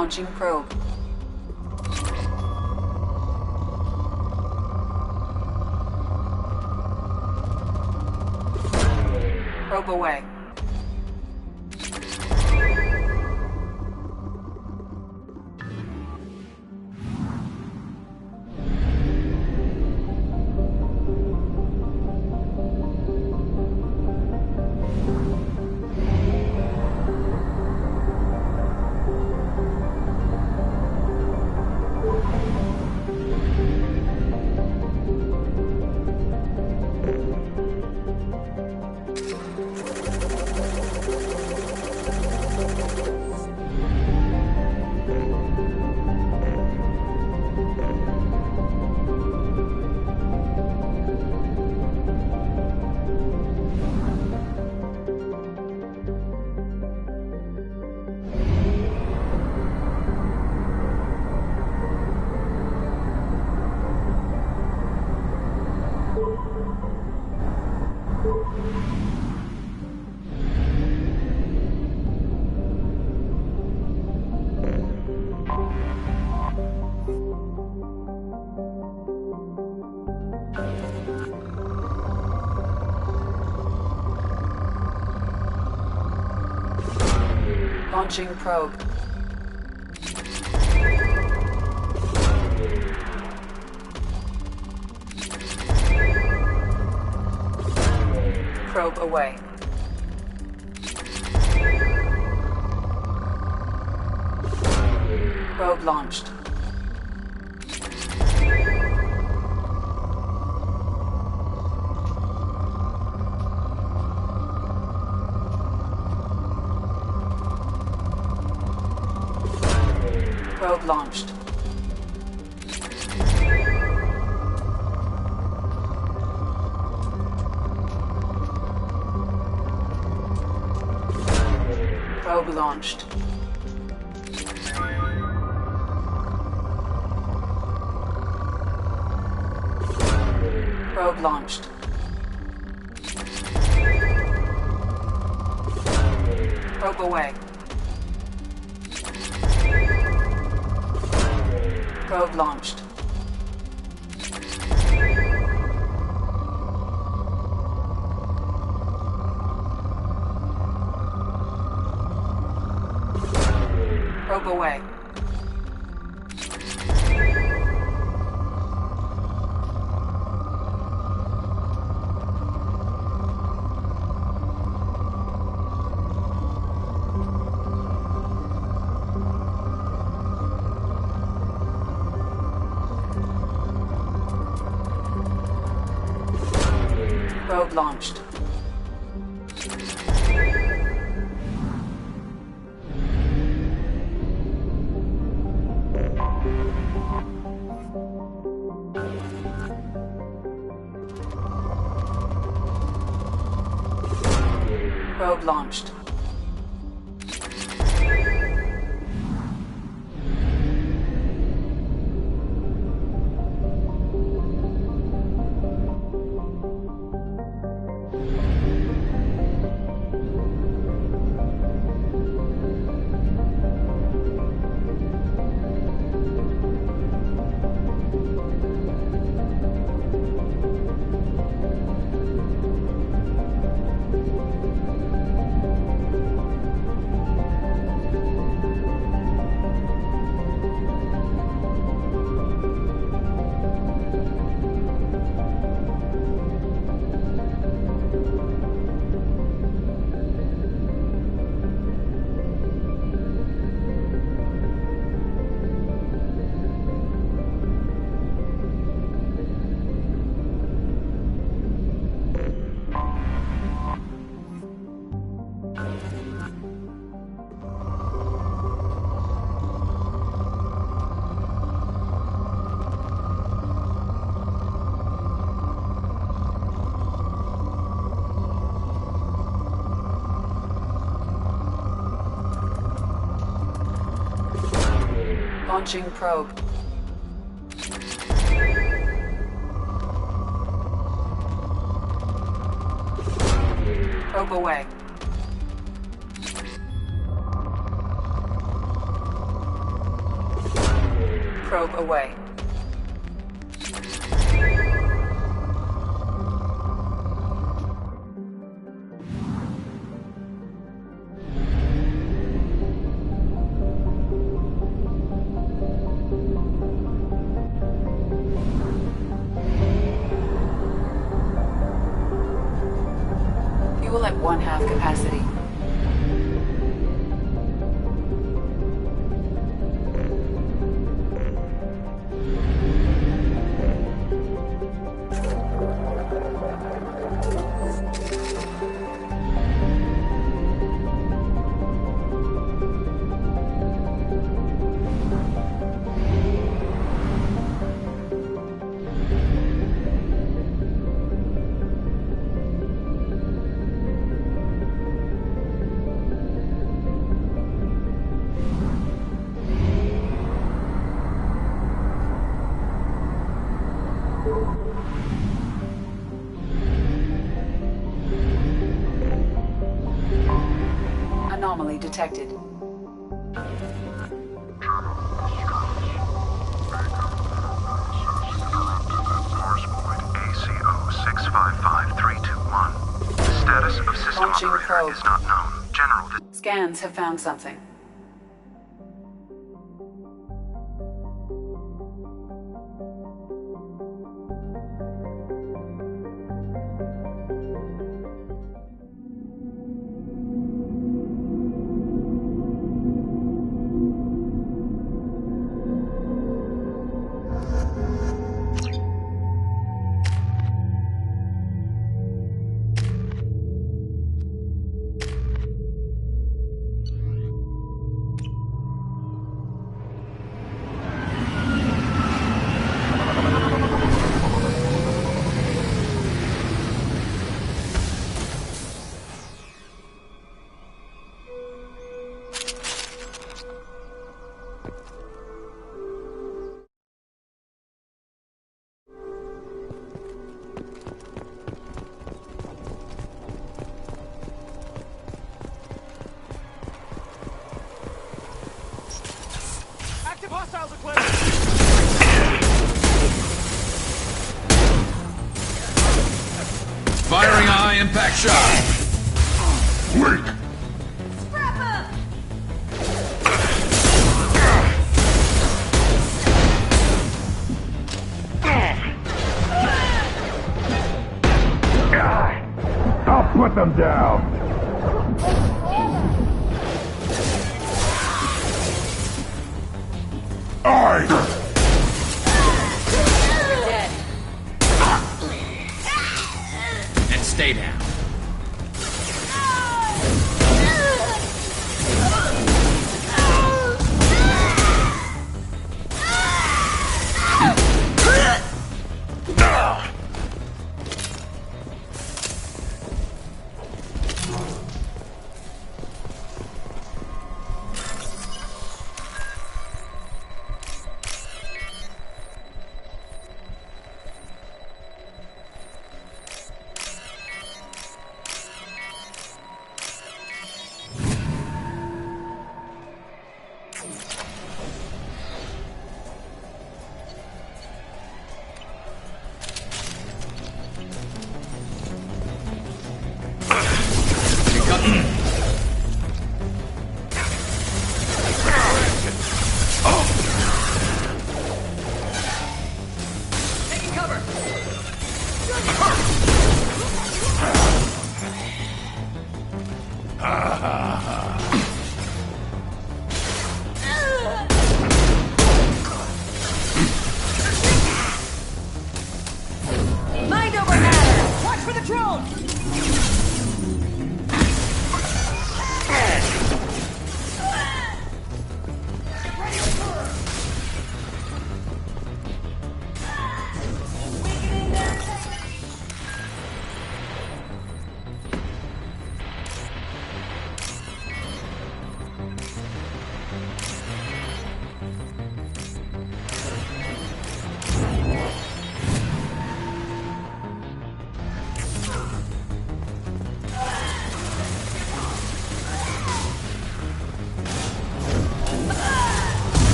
Launching probe. Probe away. Launching probe. Probe away. Probe launched. Probe launched. Probe launched. Probe launched. Probe away. Probe launched. Probe away. Probe launched. Probe launched. Launching probe. Probe away. probe away. Fuel at 1/2 capacity. Anomaly detected. Source point ACO 655321. The status of system Launching operator probe. is not known. General. Scans have found something. Active hostiles equipped! Firing a high impact shot. Wait! I'll put them down. And stay down. Taking cover! Mind over matter! Watch for the drone!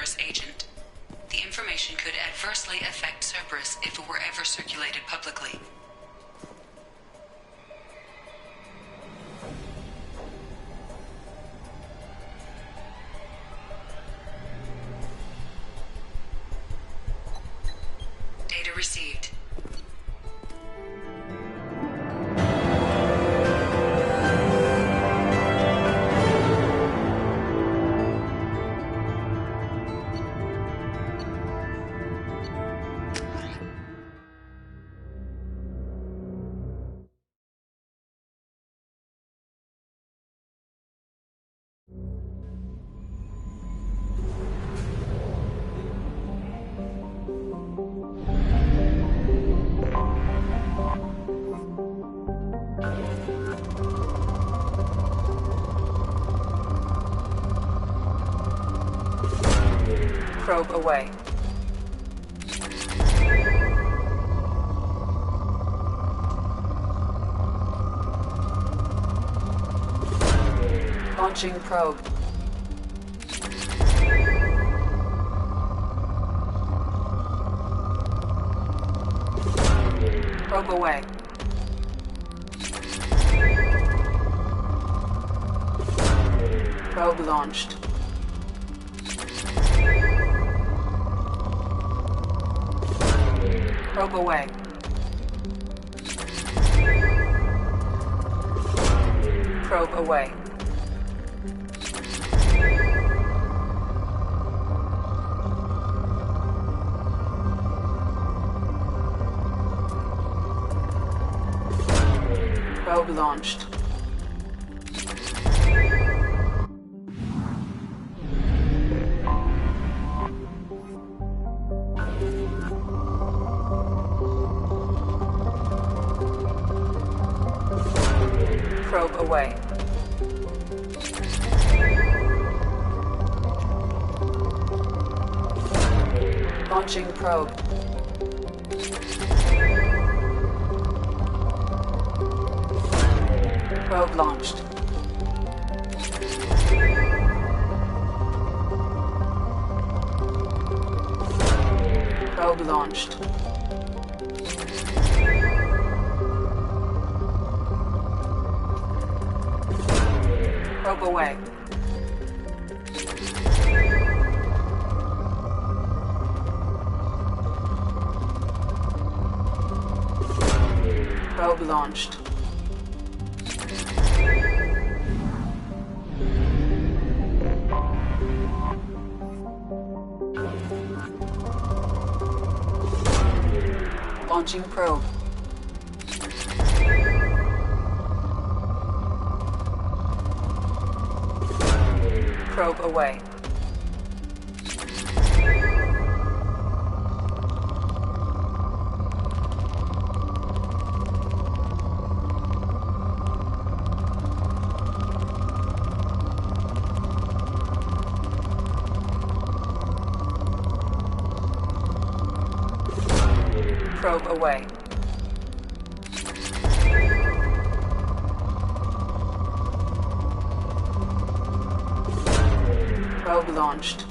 Cerberus agent. The information could adversely affect Cerberus if it were ever circulated publicly. Data received. Probe away. Launching probe. Probe away. Probe launched. Probe away. Probe away. Probe launched. Probe away. Launching probe. Probe launched. Probe launched. Probe away. Probe launched. Launching probe. Probe away. Probe away. Probe launched.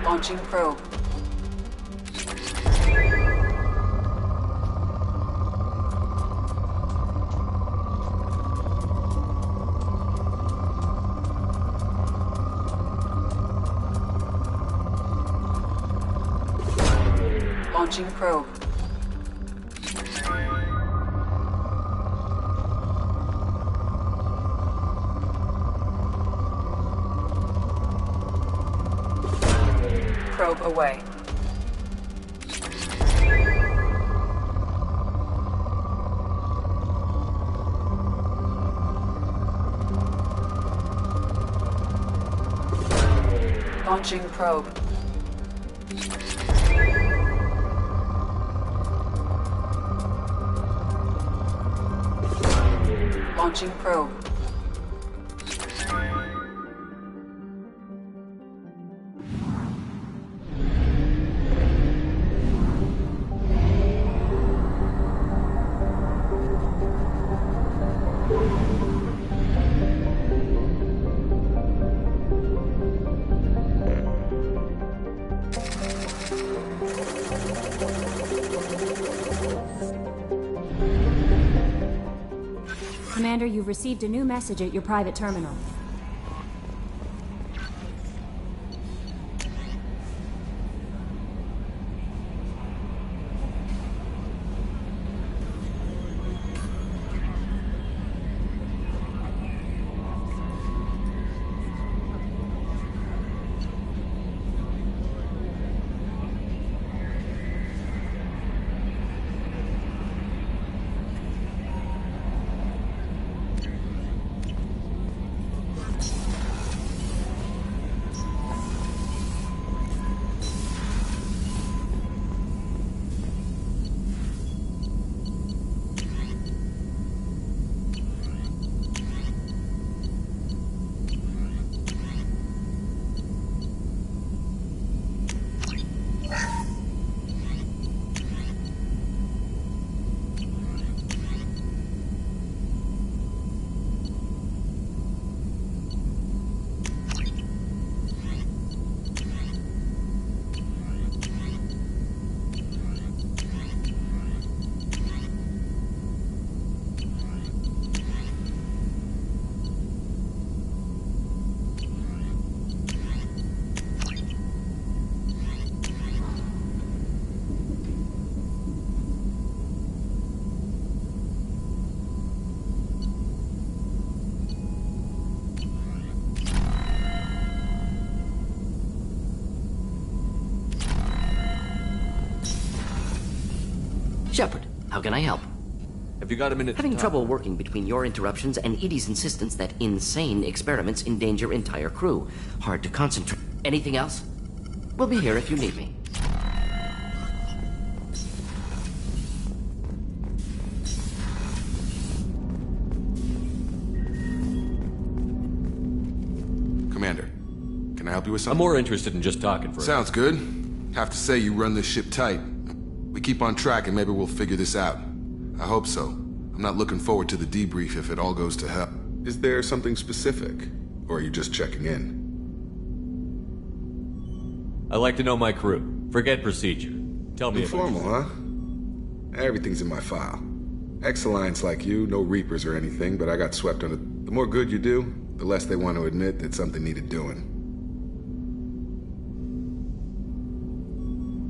Launching probe. Launching probe. Probe away. Launching probe. Launching probe. Commander, you've received a new message at your private terminal. Shepard, how can I help? Have you got a minute? Having trouble working between your interruptions and Edie's insistence that insane experiments endanger entire crew. Hard to concentrate. Anything else? We'll be here if you need me. Commander, can I help you with something? I'm more interested in just talking for Sounds good. Have to say you run this ship tight. We keep on track and maybe we'll figure this out. I hope so. I'm not looking forward to the debrief if it all goes to hell. Is there something specific? Or are you just checking in? I like to know my crew. Forget procedure. Tell me Informal, huh? Everything's in my file. Ex-Alliance like you, no Reapers or anything, but I got swept under... The more good you do, the less they want to admit that something needed doing.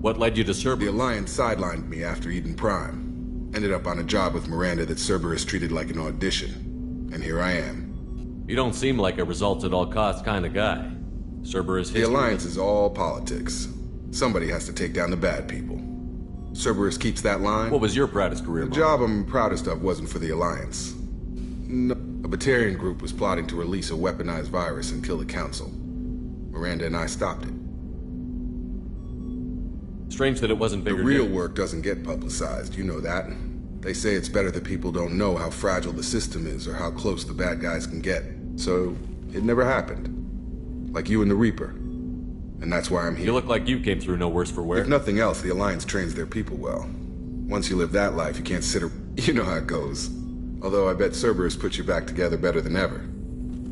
What led you to Cerberus? The Alliance sidelined me after Eden Prime. Ended up on a job with Miranda that Cerberus treated like an audition. And here I am. You don't seem like a results-at-all-costs kind of guy. Cerberus The Alliance is all politics. Somebody has to take down the bad people. Cerberus keeps that line. What was your proudest career The job I'm proudest of wasn't for the Alliance. No, a Batarian group was plotting to release a weaponized virus and kill the Council. Miranda and I stopped it. Strange that it wasn't bigger. The real work doesn't get publicized, you know that. They say it's better that people don't know how fragile the system is or how close the bad guys can get. So, it never happened. Like you and the Reaper. And that's why I'm here. You look like you came through no worse for wear. If nothing else, the Alliance trains their people well. Once you live that life, you can't sit You know how it goes. Although I bet Cerberus puts you back together better than ever.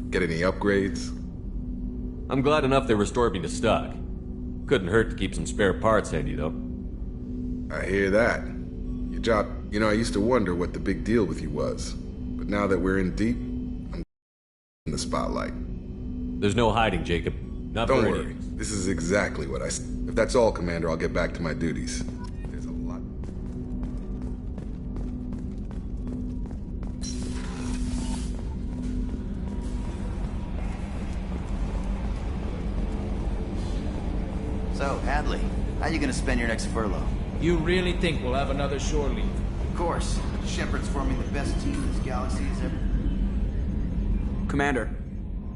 Get any upgrades? I'm glad enough they restored me to stock. Couldn't hurt to keep some spare parts handy, though. I hear that. Your job... You know, I used to wonder what the big deal with you was. But now that we're in deep, I'm in the spotlight. There's no hiding, Jacob. Not Don't for worry. This is exactly what I... If that's all, Commander, I'll get back to my duties. There's a lot... So, Hadley, how you gonna spend your next furlough? You really think we'll have another shore leave? Of course. Shepard's forming the best team this galaxy has ever... Commander.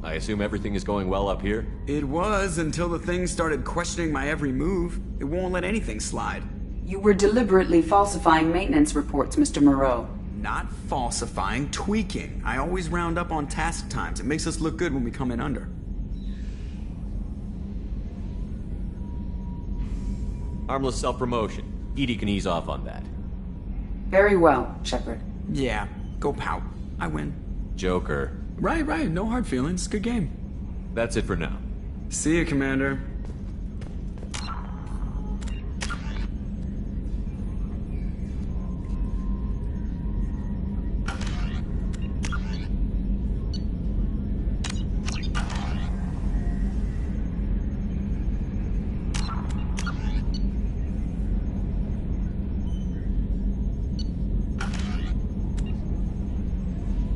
I assume everything is going well up here? It was until the thing started questioning my every move. It won't let anything slide. You were deliberately falsifying maintenance reports, Mr. Moreau. Not falsifying, tweaking. I always round up on task times. It makes us look good when we come in under. Harmless self-promotion. Edie can ease off on that. Very well, Shepard. Yeah, go pout. I win. Joker. Right. No hard feelings. Good game. That's it for now. See you, Commander.